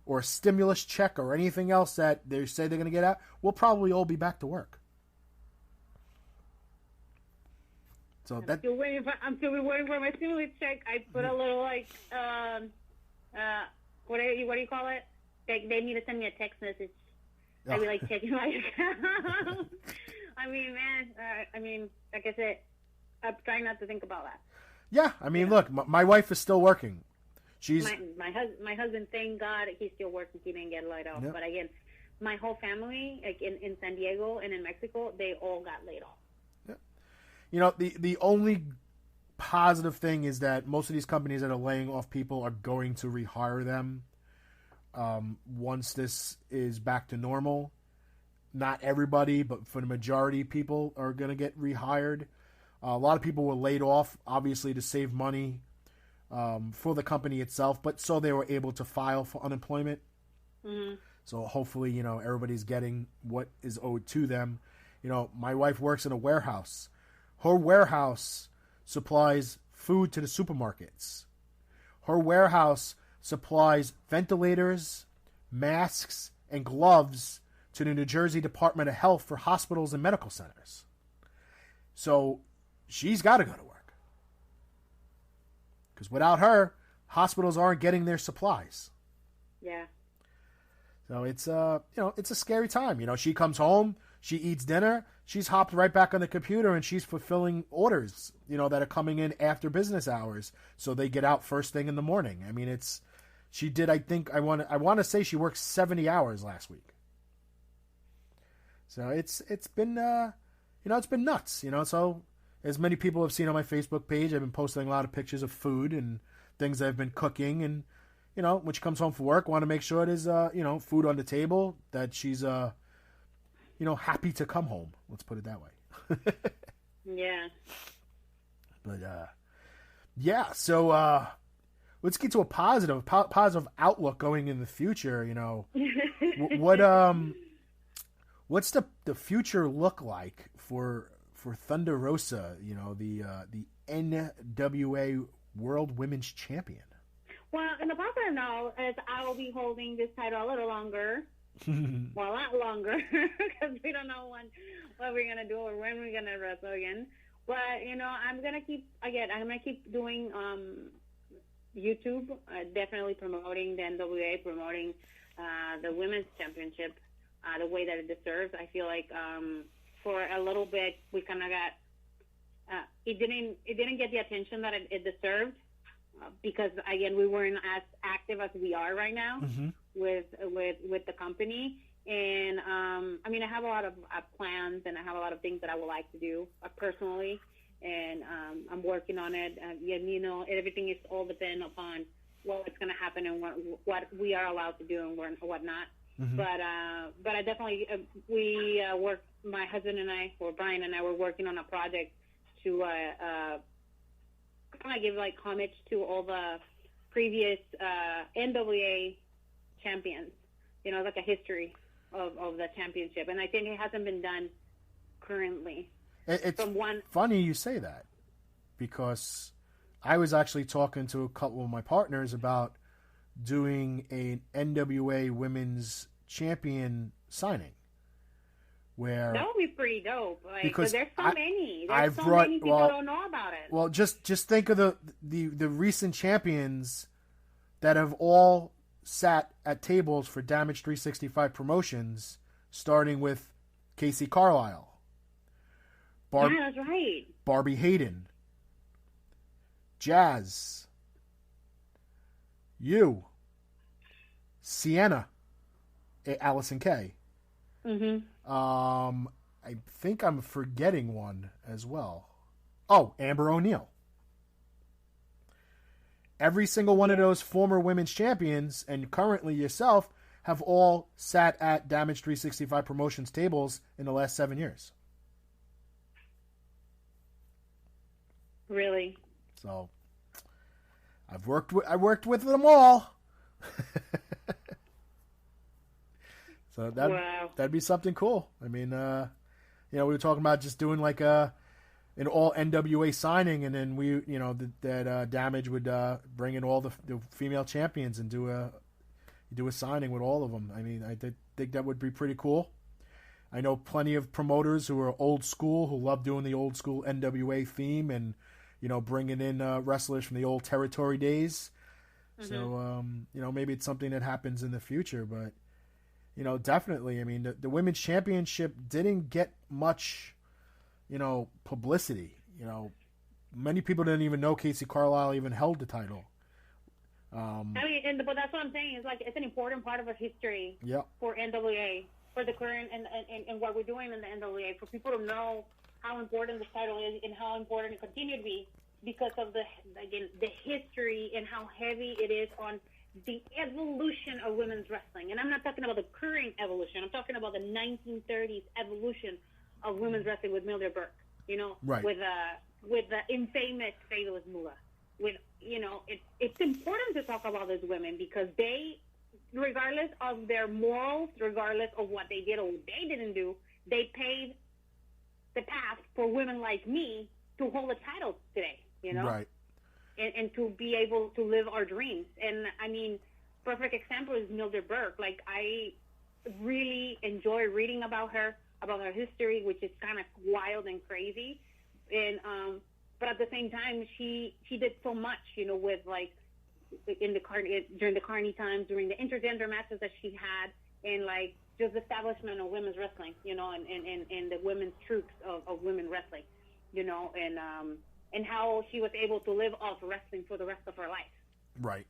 [SPEAKER 2] or a stimulus check or anything else that they say they're going to get out, we'll probably all be back to work. So
[SPEAKER 12] I'm still waiting for my stimulus check. I put a little like what do you call it? They need to send me a text message.
[SPEAKER 2] Oh.
[SPEAKER 12] I'd be like checking my account. I mean, man. Like I said, I'm trying not to think about that.
[SPEAKER 2] Yeah, I mean, look, my wife is still working. She's
[SPEAKER 12] my husband. Thank God he's still working. He didn't get laid off.
[SPEAKER 2] Yep.
[SPEAKER 12] But again, my whole family, like in San Diego and in Mexico, they all got laid off.
[SPEAKER 2] Yep. You know, the only positive thing is that most of these companies that are laying off people are going to rehire them once this is back to normal. Not everybody, but for the majority, people are going to get rehired. A lot of people were laid off, obviously, to save money for the company itself, but so they were able to file for unemployment.
[SPEAKER 12] Mm-hmm.
[SPEAKER 2] So hopefully, you know, everybody's getting what is owed to them. You know, my wife works in a warehouse. Her warehouse supplies food to the supermarkets. Her warehouse supplies ventilators, masks, and gloves to the New Jersey Department of Health for hospitals and medical centers. So she's got to go to work. Because without her, hospitals aren't getting their supplies.
[SPEAKER 12] Yeah.
[SPEAKER 2] So it's you know, it's a scary time. You know, she comes home, she eats dinner, she's hopped right back on the computer and she's fulfilling orders, you know, that are coming in after business hours. So they get out first thing in the morning. I mean, she did, I think, I want to say she worked 70 hours last week. So it's been you know, it's been nuts, you know. So as many people have seen on my Facebook page, I've been posting a lot of pictures of food and things I've been cooking. And, you know, when she comes home from work, I want to make sure there's, you know, food on the table, that she's, you know, happy to come home. Let's put it that way.
[SPEAKER 12] Yeah.
[SPEAKER 2] But, yeah, so let's get to a positive outlook going in the future, you know. What's the future look like for Thunder Rosa, you know, the NWA World Women's Champion?
[SPEAKER 12] Well, in the positive note, is I will be holding this title a little longer. Well, a lot longer, because we don't know what we're going to do or when we're going to wrestle again. But, you know, I'm going to keep doing YouTube, definitely promoting the NWA, promoting the women's championship the way that it deserves. I feel like for a little bit we kind of got it didn't get the attention that it deserved because again we weren't as active as we are right now with the company. And I mean, I have a lot of plans and I have a lot of things that I would like to do personally, and I'm working on it. You know, everything is all dependent upon what's going to happen and what we are allowed to do and what not. But I definitely we work. My husband and I, or Brian and I, were working on a project to kind of give like homage to all the previous NWA champions. You know, like a history of the championship, and I think it hasn't been done currently.
[SPEAKER 2] It's funny you say that, because I was actually talking to a couple of my partners about doing an NWA Women's Champion signing. Where
[SPEAKER 12] that would be pretty dope. Like,
[SPEAKER 2] because
[SPEAKER 12] there's so many. There's so many people don't know about it.
[SPEAKER 2] Well, just think of the recent champions that have all sat at tables for Damage 365 promotions, starting with Casey Carlisle.
[SPEAKER 12] Yeah, that's right.
[SPEAKER 2] Barbie Hayden. Jazz. You. Sienna. Allison Kay. I think I'm forgetting one as well. Oh, Amber O'Neal. Every single one of those former women's champions, and currently yourself, have all sat at Damage 365 Promotions tables in the last 7 years.
[SPEAKER 12] Really?
[SPEAKER 2] So, I worked with them all. So that'd be something cool. I mean, we were talking about just doing like an all NWA signing, and then that Damage would bring in all the female champions and do a signing with all of them. I mean, I think that would be pretty cool. I know plenty of promoters who are old school, who love doing the old school NWA theme and bringing in wrestlers from the old territory days. So maybe it's something that happens in the future, but. Definitely. I mean, the women's championship didn't get much, publicity. Many people didn't even know Casey Carlisle even held the title.
[SPEAKER 12] I mean, but that's what I'm saying. It's like it's an important part of our history for NWA, for the current and what we're doing in the NWA, for people to know how important this title is and how important it continues to be because of the history and how heavy it is on the evolution of women's wrestling. And I'm not talking about the current evolution. I'm talking about the 1930s evolution of women's wrestling with Mildred Burke,
[SPEAKER 2] right.
[SPEAKER 12] with the infamous Fabulous Moolah. It's important to talk about those women because they, regardless of their morals, regardless of what they did or what they didn't do, they paved the path for women like me to hold a title today,
[SPEAKER 2] Right.
[SPEAKER 12] And to be able to live our dreams. And, I mean, perfect example is Mildred Burke. Like, I really enjoy reading about her history, which is kind of wild and crazy. And but at the same time, she did so much, with, like, during the Carney times, during the intergender matches that she had, and, like, just establishment of women's wrestling, and the women's troops of women wrestling, and how she was able to live off wrestling for the rest of her life.
[SPEAKER 2] Right.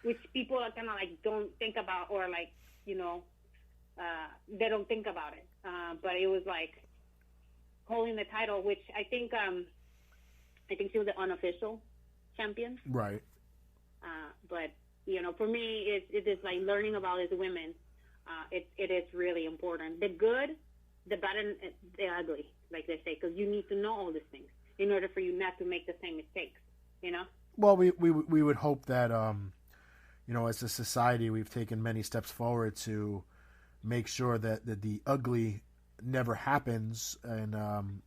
[SPEAKER 12] Which people are kind of like don't think about, or like, they don't think about it. But it was like holding the title, which I think she was the unofficial champion.
[SPEAKER 2] Right.
[SPEAKER 12] But, for me, it is like learning about these women. It is really important. The good, the bad, and the ugly, like they say, because you need to know all these things in order for you not to make the same mistakes,
[SPEAKER 2] Well, we would hope that, as a society, we've taken many steps forward to make sure that the ugly never happens, and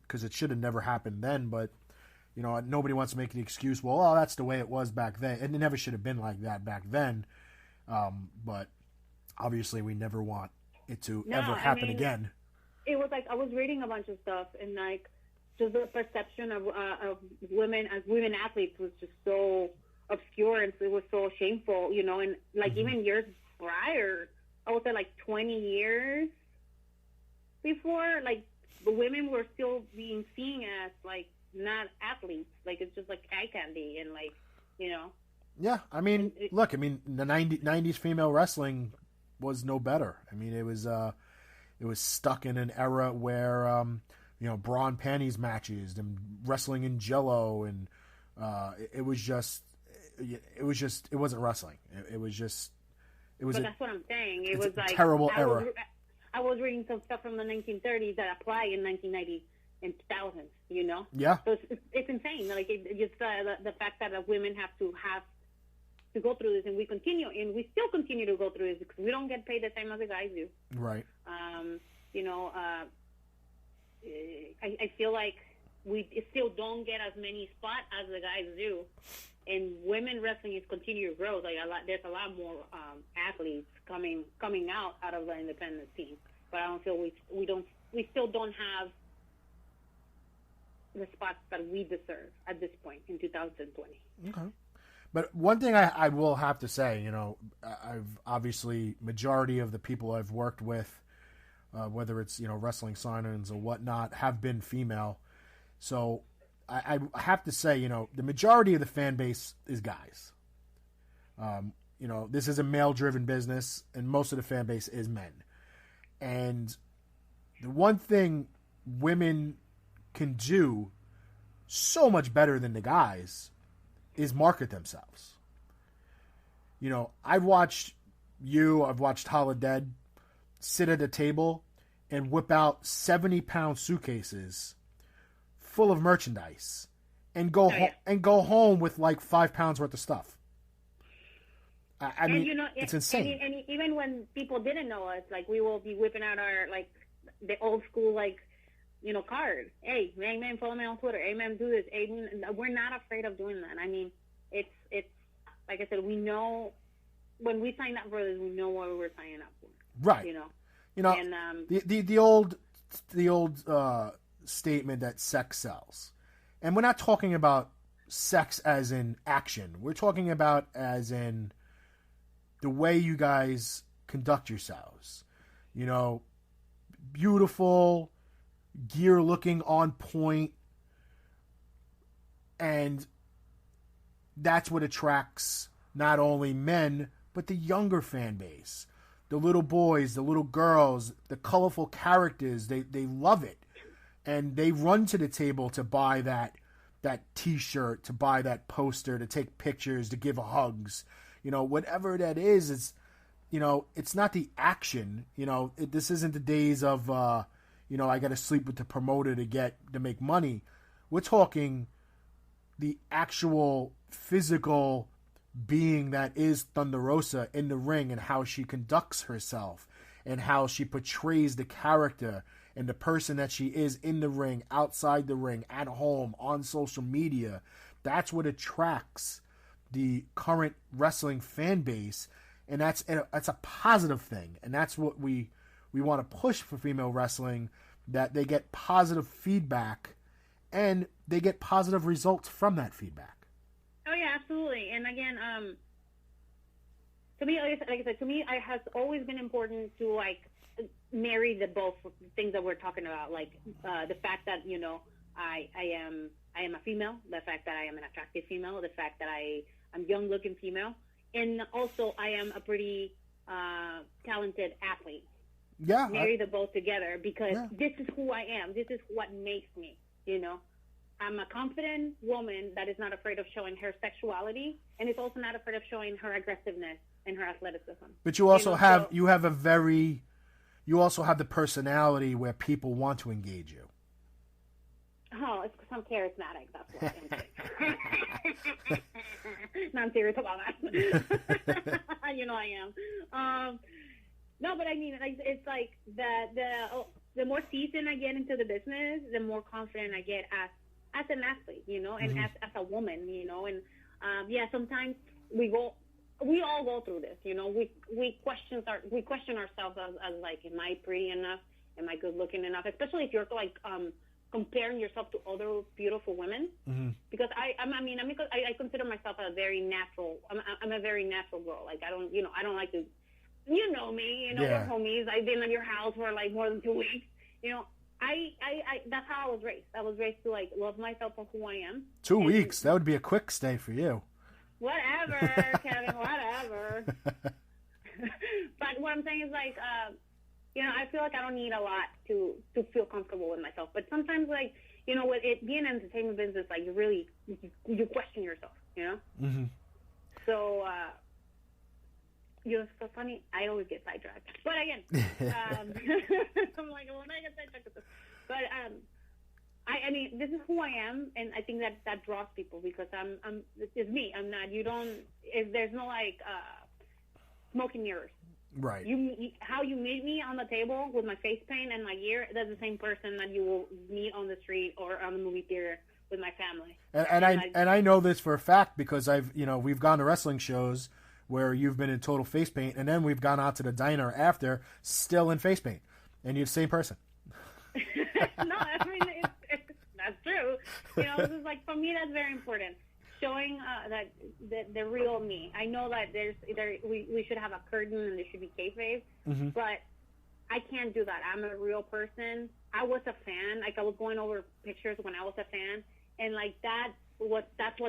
[SPEAKER 2] because it should have never happened then, but, nobody wants to make the excuse, well, that's the way it was back then, and it never should have been like that back then, but obviously we never want it to ever happen again.
[SPEAKER 12] It was like, I was reading a bunch of stuff, and like, just the perception of women as women athletes was just so obscure, and it was so shameful, and like even years prior, I would say like 20 years before, like the women were still being seen as like not athletes. Like it's just like eye candy and like, you know.
[SPEAKER 2] Yeah, I mean, look, I mean, the 90s female wrestling was no better. I mean, it was stuck in an era where, you know, bra and panties matches and wrestling in Jello, and it wasn't wrestling. It was
[SPEAKER 12] But that's what I'm saying. It was like
[SPEAKER 2] terrible era.
[SPEAKER 12] I was reading some stuff from the 1930s that apply in 1990 and 2000s. You know.
[SPEAKER 2] Yeah.
[SPEAKER 12] So it's insane. Like just the fact that women have to go through this, and we still continue to go through this because we don't get paid the same as the guys do.
[SPEAKER 2] Right.
[SPEAKER 12] You know, I feel like we still don't get as many spots as the guys do, and women wrestling is continuing to grow. Like there's a lot more athletes coming out of the independent scene, but I don't feel we still don't have the spots that we deserve at this point in 2020.
[SPEAKER 2] Okay. But one thing I will have to say, you know, I've obviously majority of the people I've worked with, whether it's, you know, wrestling sign-ins or whatnot, have been female. So I have to say, you know, the majority of the fan base is guys. You know, this is a male-driven business, and most of the fan base is men. And the one thing women can do so much better than the guys is market themselves. You know, I've watched Holodead sit at a table and whip out 70-pound suitcases full of merchandise and go home with like 5 pounds worth of stuff. I mean,
[SPEAKER 12] you know,
[SPEAKER 2] it's insane.
[SPEAKER 12] And even when people didn't know us, like we will be whipping out our like the old school like, you know, card. Hey, man, follow me on Twitter. Hey, man, do this. Hey, we're not afraid of doing that. I mean, it's like I said, we know when we sign up for this, we know what we're signing up for.
[SPEAKER 2] Right.
[SPEAKER 12] You know.
[SPEAKER 2] And the old statement that sex sells, and we're not talking about sex as in action. We're talking about as in the way you guys conduct yourselves. You know, beautiful, gear looking on point, and that's what attracts not only men but the younger fan base, the little boys, the little girls, the colorful characters. They love it, and they run to the table to buy that T-shirt, to buy that poster, to take pictures, to give hugs. You know, whatever that is, you know, it's not the action. You know, this isn't the days of you know, I got to sleep with the promoter to make money. We're talking the actual physical being that is Thunder Rosa in the ring, and how she conducts herself, and how she portrays the character and the person that she is in the ring, outside the ring, at home, on social media. That's what attracts the current wrestling fan base, and that's a positive thing, and that's what we want to push for female wrestling, that they get positive feedback and they get positive results from that feedback.
[SPEAKER 12] Oh yeah, absolutely. And again, to me, like I said, to me, it has always been important to like marry the both things that we're talking about, like the fact that, you know, I am a female, the fact that I am an attractive female, the fact that I'm young looking female, and also I am a pretty talented athlete.
[SPEAKER 2] Yeah.
[SPEAKER 12] Marry the both together, because this is who I am. This is what makes me, you know. I'm a confident woman that is not afraid of showing her sexuality, and is also not afraid of showing her aggressiveness and her athleticism.
[SPEAKER 2] But you also have you also have the personality where people want to engage you.
[SPEAKER 12] Oh, it's because I'm charismatic. That's why. No, I'm serious about that. You know I am. No, but I mean, it's like the more seasoned I get into the business, the more confident I get as an athlete, you know, and as a woman, you know, and sometimes we all go through this, you know. We question ourselves as like, am I pretty enough? Am I good looking enough? Especially if you're like comparing yourself to other beautiful women, because I consider myself a very natural. I'm a very natural girl. Like I don't like to you know me,
[SPEAKER 2] Yeah.
[SPEAKER 12] we're homies. I've been at your house for like more than 2 weeks. I that's how I was raised. I was raised to like love myself for who I am.
[SPEAKER 2] 2 weeks. That would be a quick stay for you.
[SPEAKER 12] Whatever, Kevin, whatever. But what I'm saying is like, I feel like I don't need a lot to feel comfortable with myself. But sometimes like, with it being an entertainment business, like you question yourself,
[SPEAKER 2] Mm-hmm.
[SPEAKER 12] So, it's so funny. I always get sidetracked. But again, I'm like, when I get sidetracked with this. But I mean, this is who I am, and I think that draws people because it's me. I'm not. There's no like smoke and mirrors.
[SPEAKER 2] Right.
[SPEAKER 12] How you meet me on the table with my face paint and my gear, that's the same person that you will meet on the street or on the movie theater with my family.
[SPEAKER 2] And I know this for a fact because we've gone to wrestling shows where you've been in total face paint, and then we've gone out to the diner after, still in face paint, and you're the same person.
[SPEAKER 12] No, I mean that's true. This is like, for me, that's very important. Showing that the real me. I know that we should have a curtain and there should be kayfabe,
[SPEAKER 2] mm-hmm.
[SPEAKER 12] but I can't do that. I'm a real person. I was a fan. Like, I was going over pictures when I was a fan, and like that's what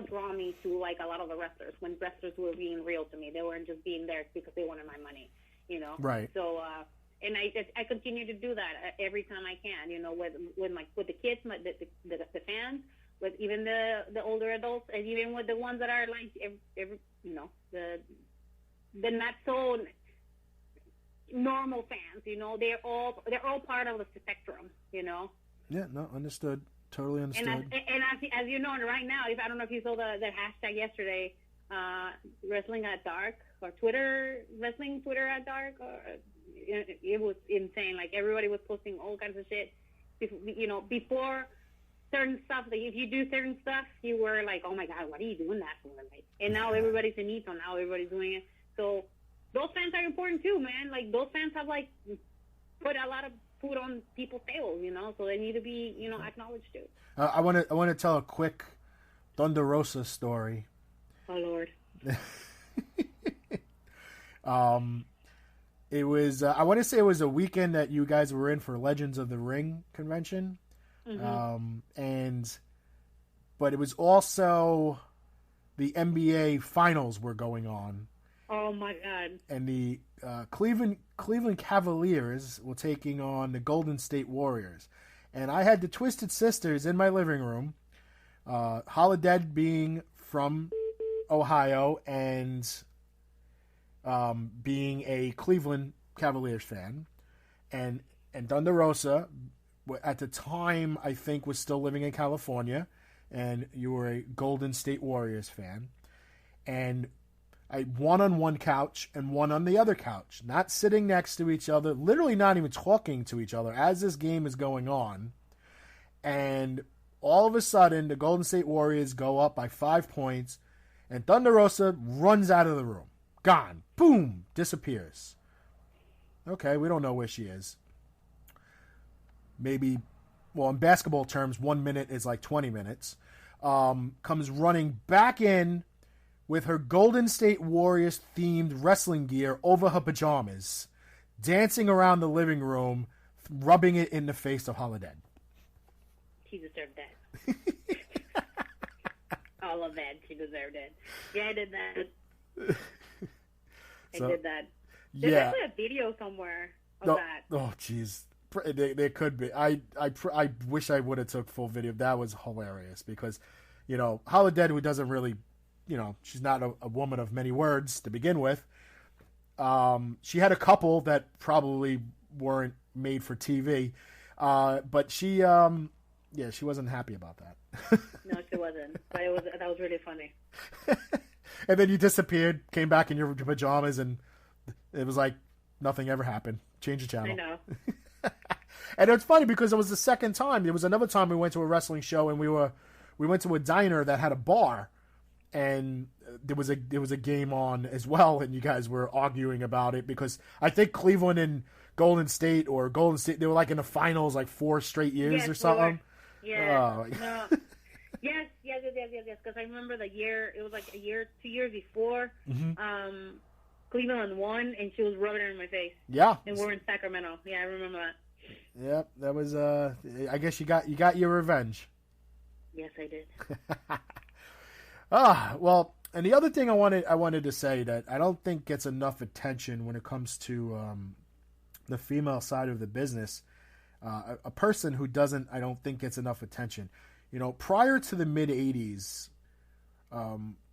[SPEAKER 12] drew me to like a lot of the wrestlers. When wrestlers were being real to me, they weren't just being there because they wanted my money.
[SPEAKER 2] Right.
[SPEAKER 12] So and I continue to do that every time I can. With the kids, the fans. With even the older adults, and even with the ones that are like the not so normal fans, they're all part of the spectrum,
[SPEAKER 2] Yeah, no, understood. Totally understood.
[SPEAKER 12] And as you know right now, I don't know if you saw the hashtag yesterday, Wrestling at Dark, or Wrestling Twitter at Dark, or it was insane. Like, everybody was posting all kinds of shit, before certain stuff. Like, if you do certain stuff, you were like, oh my god, what are you doing that for? And now everybody's in need, so now everybody's doing it. So those fans are important too, man. Like, those fans have like put a lot of food on people's tables, so they need to be, acknowledged too.
[SPEAKER 2] I want to tell a quick Thunder Rosa story.
[SPEAKER 12] Oh Lord.
[SPEAKER 2] It was I want to say it was a weekend that you guys were in for Legends of the Ring convention.
[SPEAKER 12] Mm-hmm.
[SPEAKER 2] But it was also the NBA finals were going on.
[SPEAKER 12] Oh my god.
[SPEAKER 2] And the Cleveland Cavaliers were taking on the Golden State Warriors. And I had the Twisted Sisters in my living room, Holiday being from Ohio and being a Cleveland Cavaliers fan, and Thunder Rosa at the time, I think, was still living in California, and you were a Golden State Warriors fan. And one on one couch and one on the other couch, not sitting next to each other, literally not even talking to each other as this game is going on. And all of a sudden, the Golden State Warriors go up by 5 points, and Thunder Rosa runs out of the room. Gone. Boom. Disappears. Okay, we don't know where she is. Maybe, well, in basketball terms, 1 minute is like 20 minutes. Comes running back in with her Golden State Warriors themed wrestling gear over her pajamas, dancing around the living room, rubbing it in the face of Holiday.
[SPEAKER 12] She deserved that. All of that, she deserved it. Yeah, I did that. I did that. There's actually a video somewhere of that.
[SPEAKER 2] Oh, jeez. There could be. I wish I would have took full video. That was hilarious because, Holiday, who doesn't really, she's not a woman of many words to begin with. She had a couple that probably weren't made for TV, but she, she wasn't happy about that.
[SPEAKER 12] No, she wasn't. But that was really funny.
[SPEAKER 2] And then you disappeared, came back in your pajamas, and it was like nothing ever happened. Change the channel.
[SPEAKER 12] I know.
[SPEAKER 2] And it's funny because it was the second time. There was another time we went to a wrestling show, and we went to a diner that had a bar, and there was a game on as well, and you guys were arguing about it because I think Cleveland and Golden State they were like in the finals like 4 straight years or something.
[SPEAKER 12] Yeah. Oh. No. Yes. Because I remember the year. It was like 2 years before.
[SPEAKER 2] Mm-hmm.
[SPEAKER 12] Cleveland won, and she was rubbing it in my face.
[SPEAKER 2] Yeah.
[SPEAKER 12] And we're in Sacramento. Yeah, I remember that.
[SPEAKER 2] Yep, that was. I guess you got your revenge.
[SPEAKER 12] Yes, I did.
[SPEAKER 2] Well, and the other thing I wanted to say that I don't think gets enough attention when it comes to the female side of the business. A person who doesn't, I don't think, gets enough attention. You know, prior to the mid '80s,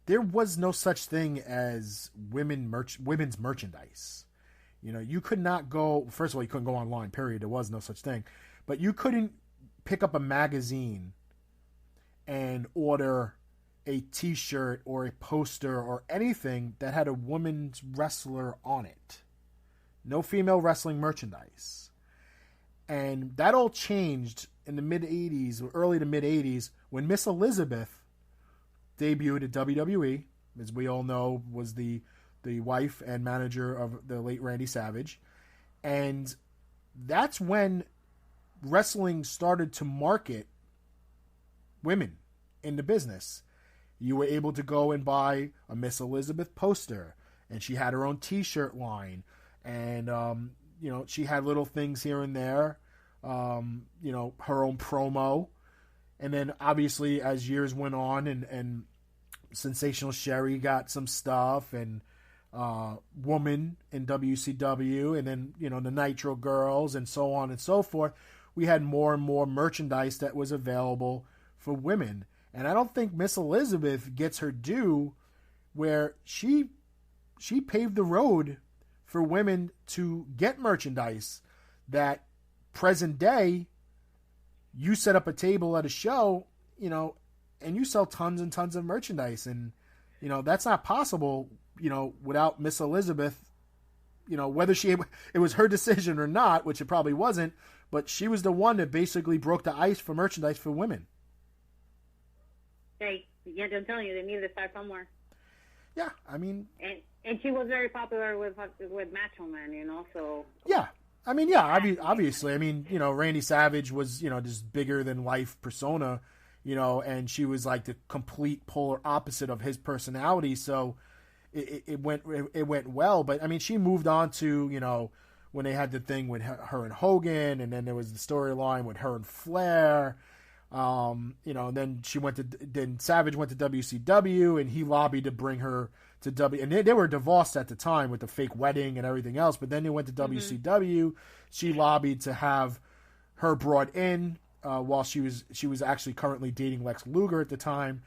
[SPEAKER 2] there was no such thing as women's merchandise. You know, you could not go. First of all, you couldn't go online. Period. There was no such thing. But you couldn't pick up a magazine and order a T-shirt or a poster or anything that had a women's wrestler on it. No female wrestling merchandise. And that all changed in the mid-'80s, or early to mid-'80s, when Miss Elizabeth debuted at WWE, as we all know, was the wife and manager of the late Randy Savage. And that's when wrestling started to market women in the business. You were able to go and buy a Miss Elizabeth poster, and she had her own T-shirt line, and you know, she had little things here and there, you know, her own promo, and then obviously as years went on, and Sensational Sherry got some stuff, and Woman in WCW, and then, you know, the Nitro Girls, and so on and so forth. We had more and more merchandise that was available for women. And I don't think Miss Elizabeth gets her due, where she paved the road for women to get merchandise that present day, you set up a table at a show, you know, and you sell tons and tons of merchandise. And, you know, that's not possible, you know, without Miss Elizabeth, you know, whether it was her decision or not, which it probably wasn't, but she was the one that basically broke the ice for merchandise for women.
[SPEAKER 12] Hey, yeah, I'm telling you, they needed to start somewhere.
[SPEAKER 2] Yeah, I mean,
[SPEAKER 12] and she was very popular with Macho Man, you know. So
[SPEAKER 2] yeah, I mean, yeah, obviously, I mean, you know, Randy Savage was, you know, this bigger than life persona, you know, and she was like the complete polar opposite of his personality. So it went well, but I mean, she moved on to, you know, when they had the thing with her and Hogan, and then there was the storyline with her and Flair. You know, and then Savage went to WCW, and he lobbied to bring her to and they were divorced at the time with the fake wedding and everything else, but then they went to WCW. She lobbied to have her brought in, while she was actually currently dating Lex Luger at the time,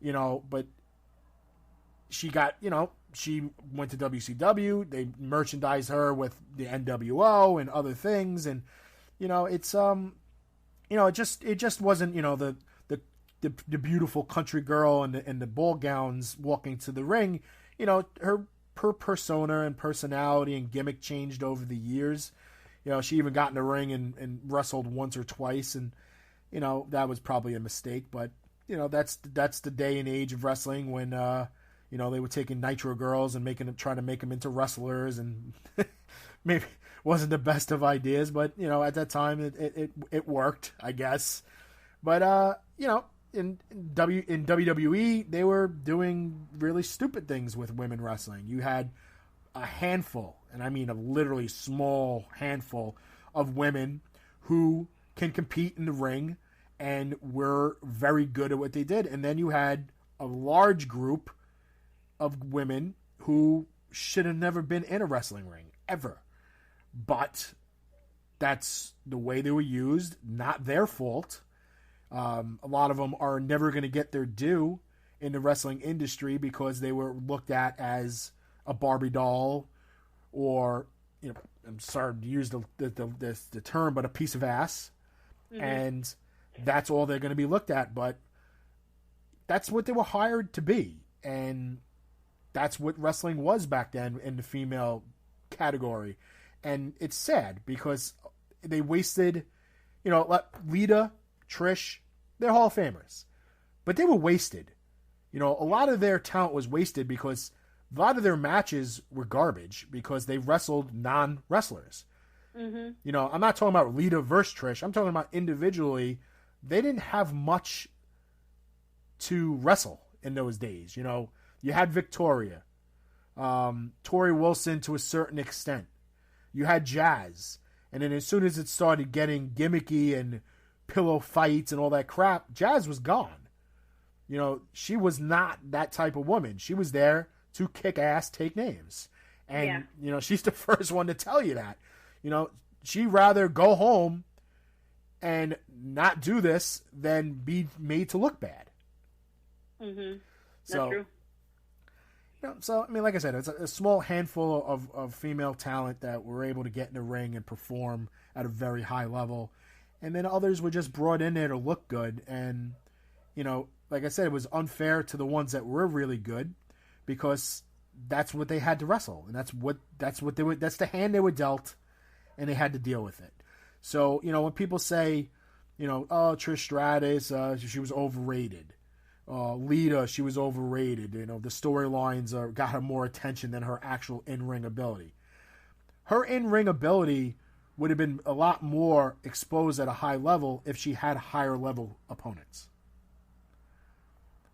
[SPEAKER 2] you know, but she got, you know, she went to WCW, they merchandised her with the NWO and other things, and, you know, it's, you know, it just wasn't, you know, the beautiful country girl and the ball gowns walking to the ring. You know, her persona and personality and gimmick changed over the years. You know, she even got in the ring and wrestled once or twice, and, you know, that was probably a mistake. But, you know, that's the day and age of wrestling when you know, they were taking Nitro Girls and trying to make them into wrestlers, and maybe wasn't the best of ideas, but, you know, at that time it worked, I guess. But you know, in WWE, they were doing really stupid things with women wrestling. You had a handful, and I mean a literally small handful of women who can compete in the ring and were very good at what they did. And then you had a large group of women who should have never been in a wrestling ring, ever. But that's the way they were used, not their fault. A lot of them are never going to get their due in the wrestling industry because they were looked at as a Barbie doll, or, you know, I'm sorry to use the term, but a piece of ass. Mm-hmm. And that's all they're going to be looked at. But that's what they were hired to be. And that's what wrestling was back then in the female category. And it's sad because they wasted, you know, Lita, Trish, they're Hall of Famers. But they were wasted. You know, a lot of their talent was wasted because a lot of their matches were garbage because they wrestled non-wrestlers. Mm-hmm. You know, I'm not talking about Lita versus Trish. I'm talking about individually. They didn't have much to wrestle in those days. You know, you had Victoria. Tori Wilson to a certain extent. You had Jazz. And then as soon as it started getting gimmicky and pillow fights and all that crap, Jazz was gone. You know, she was not that type of woman. She was there to kick ass, take names. And, you know, she's the first one to tell you that. You know, she'd rather go home and not do this than be made to look bad.
[SPEAKER 12] Mm-hmm. That's
[SPEAKER 2] So,
[SPEAKER 12] true.
[SPEAKER 2] you know, so, I mean, like I said, it's a small handful of female talent that were able to get in the ring and perform at a very high level. And then others were just brought in there to look good. And, you know, like I said, it was unfair to the ones that were really good because that's what they had to wrestle. And that's the hand they were dealt, and they had to deal with it. So, you know, when people say, you know, oh, Trish Stratus, she was overrated. Lita, she was overrated. You know, the storylines got her more attention than her actual in-ring ability. Her in-ring ability would have been a lot more exposed at a high level if she had higher level opponents.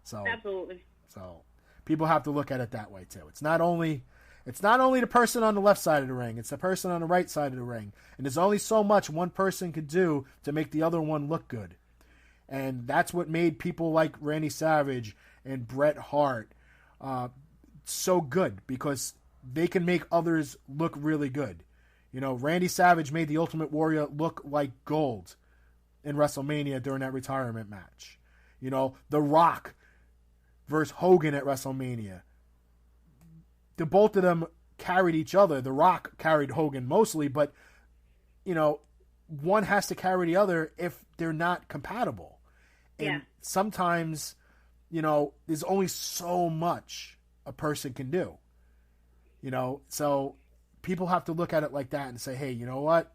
[SPEAKER 2] So
[SPEAKER 12] Absolutely.
[SPEAKER 2] So people have to look at it that way too. It's not only the person on the left side of the ring, it's the person on the right side of the ring. And there's only so much one person could do to make the other one look good. And that's what made people like Randy Savage and Bret Hart so good, because they can make others look really good. You know, Randy Savage made the Ultimate Warrior look like gold in WrestleMania during that retirement match. You know, The Rock versus Hogan at WrestleMania. The both of them carried each other. The Rock carried Hogan mostly, but, you know, one has to carry the other if they're not compatible. And sometimes, you know, there's only so much a person can do. You know, so people have to look at it like that and say, hey, you know what?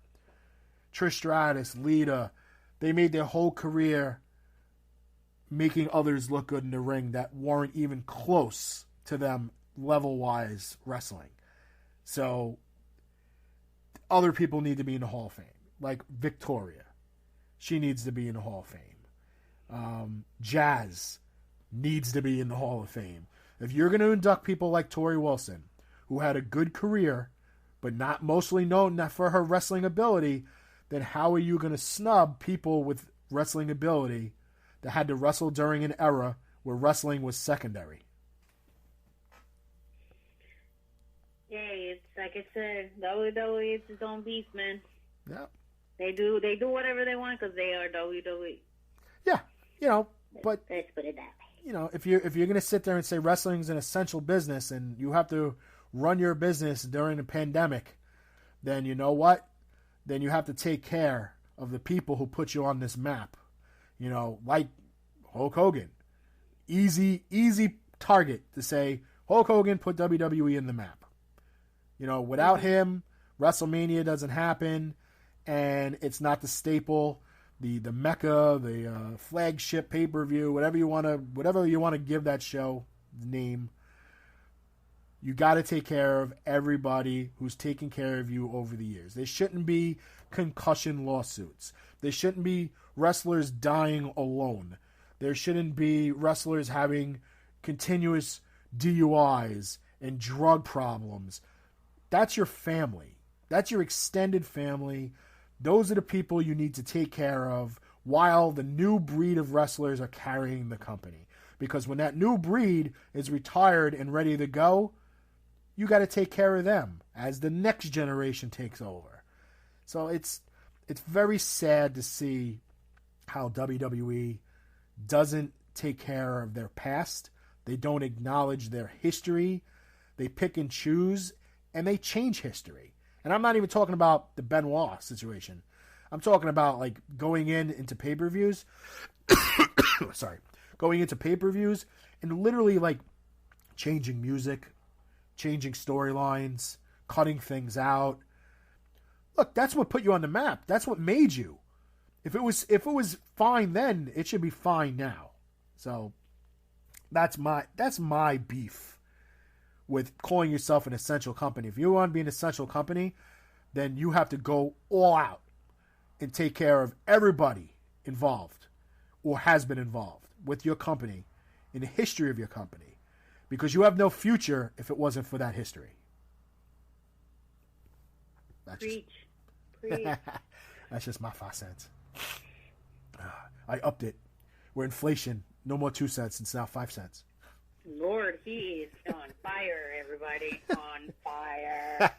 [SPEAKER 2] Trish Stratus, Lita, they made their whole career making others look good in the ring that weren't even close to them level-wise wrestling. So other people need to be in the Hall of Fame. Like Victoria. She needs to be in the Hall of Fame. Jazz needs to be in the Hall of Fame. If you're going to induct people like Tori Wilson, who had a good career, but not mostly known for her wrestling ability, then how are you going to snub people with wrestling ability that had to wrestle during an era where wrestling was secondary?
[SPEAKER 12] Hey, it's like I said, WWE is its own beast, man.
[SPEAKER 2] Yeah.
[SPEAKER 12] They do whatever they want because they are WWE.
[SPEAKER 2] Yeah, you know, but
[SPEAKER 12] let's put it that way.
[SPEAKER 2] You know, if you're going to sit there and say wrestling's an essential business and you have to run your business during the pandemic, then you know what? Then you have to take care of the people who put you on this map. You know, like Hulk Hogan. Easy target to say Hulk Hogan put WWE in the map. You know, without him, WrestleMania doesn't happen, and it's not the staple, the mecca, the flagship pay-per-view, whatever you want to give that show name. You got to take care of everybody who's taken care of you over the years. There shouldn't be concussion lawsuits. There shouldn't be wrestlers dying alone. There shouldn't be wrestlers having continuous DUIs and drug problems. That's your family. That's your extended family. Those are the people you need to take care of while the new breed of wrestlers are carrying the company. Because when that new breed is retired and ready to go, you got to take care of them as the next generation takes over. So it's very sad to see how WWE doesn't take care of their past. They don't acknowledge their history. They pick and choose, and they change history. And I'm not even talking about the Benoit situation. I'm talking about like going into pay-per-views. Going into pay-per-views and literally like changing music, changing storylines, cutting things out. Look, that's what put you on the map. That's what made you. If it was fine then, it should be fine now. So that's my beef with calling yourself an essential company. If you want to be an essential company, then you have to go all out and take care of everybody involved or has been involved with your company in the history of your company. because you have no future if it wasn't for that history.
[SPEAKER 12] Preach.
[SPEAKER 2] That's just my 5 cents. I upped it. We're inflation. No more 2 cents. It's now 5 cents.
[SPEAKER 12] Lord, he is on fire, everybody. On fire.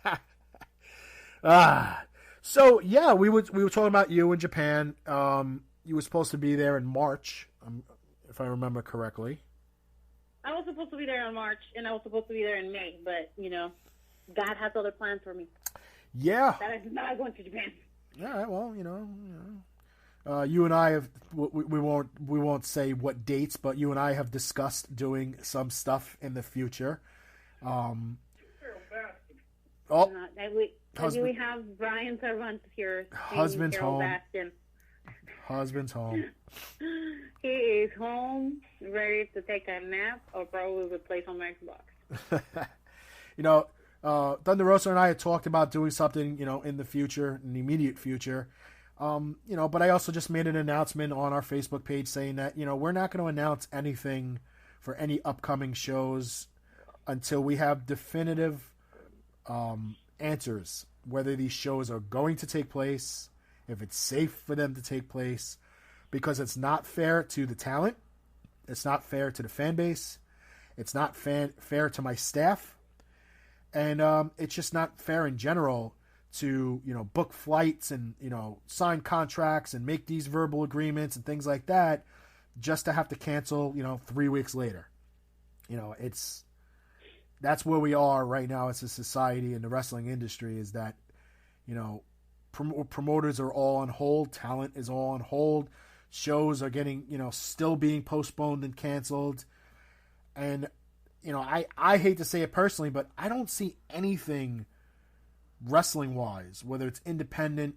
[SPEAKER 2] So yeah, we were talking about you in Japan. You were supposed to be there in March, if I remember correctly.
[SPEAKER 12] I was supposed to be there in March, and I was supposed to be there in May, but God has other plans for me.
[SPEAKER 2] Yeah.
[SPEAKER 12] That is not going to Japan.
[SPEAKER 2] All right. Well, you and I have we won't say what dates, but you and I have discussed doing some stuff in the future.
[SPEAKER 12] We have Brian Cervantes here.
[SPEAKER 2] Husband's home.
[SPEAKER 12] Bastion.
[SPEAKER 2] Husband's home.
[SPEAKER 12] He is home, ready to take a nap, or probably would play some Xbox.
[SPEAKER 2] Thunder Rosa and I had talked about doing something, in the future, in the immediate future. But I also just made an announcement on our Facebook page saying that, we're not going to announce anything for any upcoming shows until we have definitive answers, whether these shows are going to take place, if it's safe for them to take place, because it's not fair to the talent. It's not fair to the fan base. It's not fair to my staff. And it's just not fair in general to, book flights and, sign contracts and make these verbal agreements and things like that just to have to cancel, 3 weeks later. That's where we are right now as a society in the wrestling industry, is that, promoters are all on hold. Talent is all on hold. Shows are getting, still being postponed and canceled. And, I hate to say it personally, but I don't see anything wrestling-wise, whether it's independent,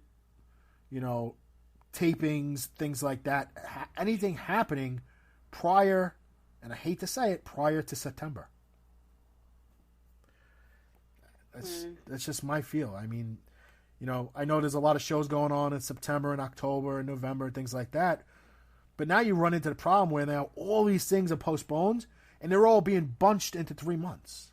[SPEAKER 2] tapings, things like that, anything happening prior, and I hate to say it, prior to September. That's just my feel. I mean, I know there's a lot of shows going on in September and October and November and things like that, but now you run into the problem where now all these things are postponed, and they're all being bunched into 3 months.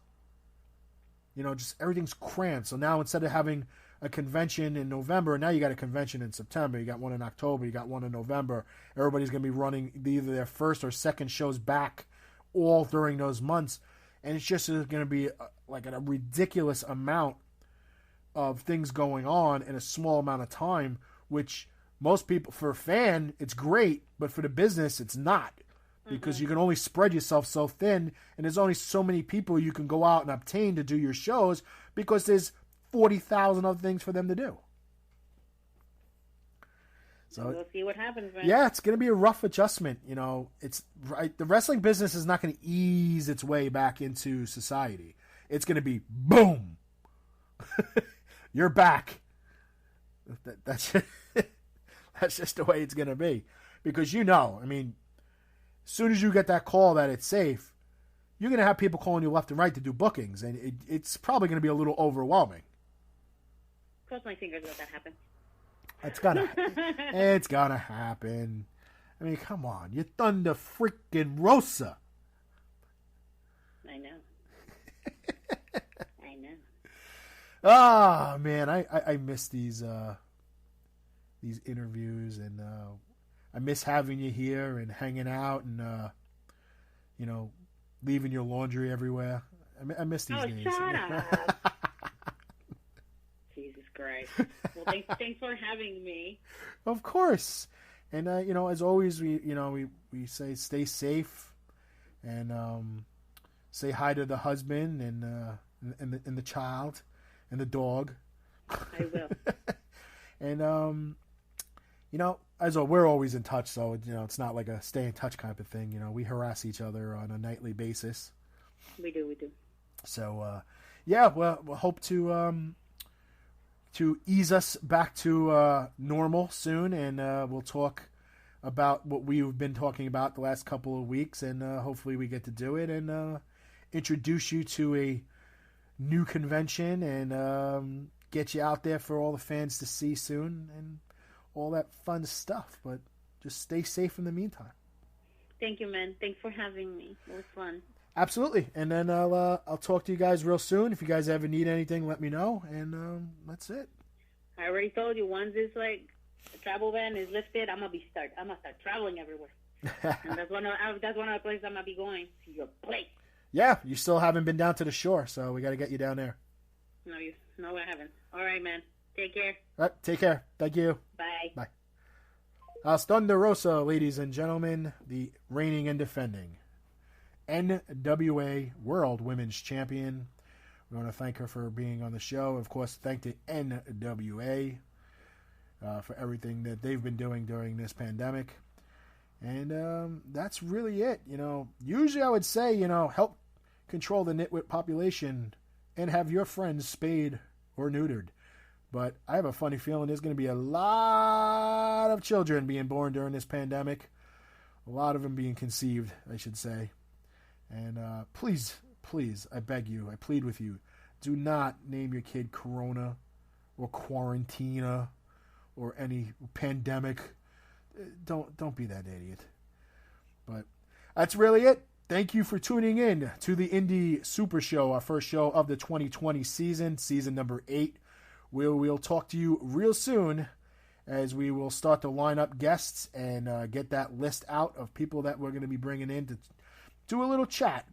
[SPEAKER 2] Just everything's crammed. So now instead of having a convention in November, now you got a convention in September. You got one in October. You got one in November. Everybody's going to be running either their first or second shows back all during those months. And it's just going to be like a ridiculous amount of things going on in a small amount of time, which most people, for a fan, it's great, but for the business, it's not. Because you can only spread yourself so thin, and there's only so many people you can go out and obtain to do your shows, because there's 40,000 other things for them to do. So
[SPEAKER 12] we'll see what happens, man.
[SPEAKER 2] Yeah, it's going to be a rough adjustment. It's right. The wrestling business is not going to ease its way back into society. It's going to be boom. You're back. That's just the way it's going to be, because I mean. As soon as you get that call that it's safe, you're going to have people calling you left and right to do bookings, and it's probably going to be a little overwhelming.
[SPEAKER 12] Cross my fingers let that happen.
[SPEAKER 2] It's gonna happen. I mean, come on. You're Thunder freaking Rosa.
[SPEAKER 12] I know. I know.
[SPEAKER 2] Ah, man, I miss these interviews, and I miss having you here and hanging out and, leaving your laundry everywhere. I miss these days.
[SPEAKER 12] Shut up. Jesus Christ. Well, thanks for having me.
[SPEAKER 2] Of course. And, as always, we say stay safe and say hi to the husband and the child and the dog.
[SPEAKER 12] I will.
[SPEAKER 2] And, as well, we're always in touch, so it's not like a stay in touch kind of thing. We harass each other on a nightly basis.
[SPEAKER 12] We do.
[SPEAKER 2] So, we'll hope to ease us back to normal soon, and we'll talk about what we've been talking about the last couple of weeks, and hopefully we get to do it and introduce you to a new convention and get you out there for all the fans to see soon and all that fun stuff. But just stay safe in the meantime.
[SPEAKER 12] Thank you, man. Thanks for having me. It was fun.
[SPEAKER 2] Absolutely. And then I'll talk to you guys real soon. If you guys ever need anything, let me know. And that's it.
[SPEAKER 12] I already told you, once this like travel ban is lifted, I'm gonna start traveling everywhere. And that's one of the places I'm gonna be going. Your place.
[SPEAKER 2] Yeah, you still haven't been down to the shore, so we got to get you down there.
[SPEAKER 12] No, I haven't. All right, man. Take care.
[SPEAKER 2] All right, take care. Thank you.
[SPEAKER 12] Bye.
[SPEAKER 2] Bye. Thunder Rosa, ladies and gentlemen, the reigning and defending NWA World Women's Champion. We want to thank her for being on the show. Of course, thank the NWA for everything that they've been doing during this pandemic. And that's really it. Usually I would say, help control the nitwit population and have your friends spayed or neutered. But I have a funny feeling there's going to be a lot of children being born during this pandemic. A lot of them being conceived, I should say. And please, I beg you, I plead with you, do not name your kid Corona or Quarantina or any pandemic. Don't be that idiot. But that's really it. Thank you for tuning in to the Indie Super Show, our first show of the 2020 season number 8. We'll talk to you real soon as we will start to line up guests and get that list out of people that we're going to be bringing in to do a little chat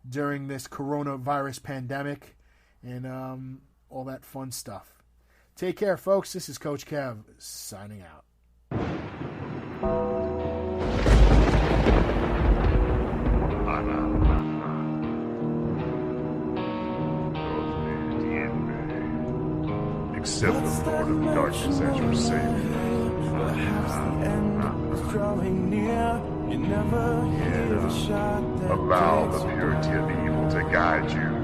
[SPEAKER 2] during this coronavirus pandemic and all that fun stuff. Take care, folks. This is Coach Kev signing out.
[SPEAKER 1] Accept the Lord of Darkness as your Savior. Allow the purity of evil to guide you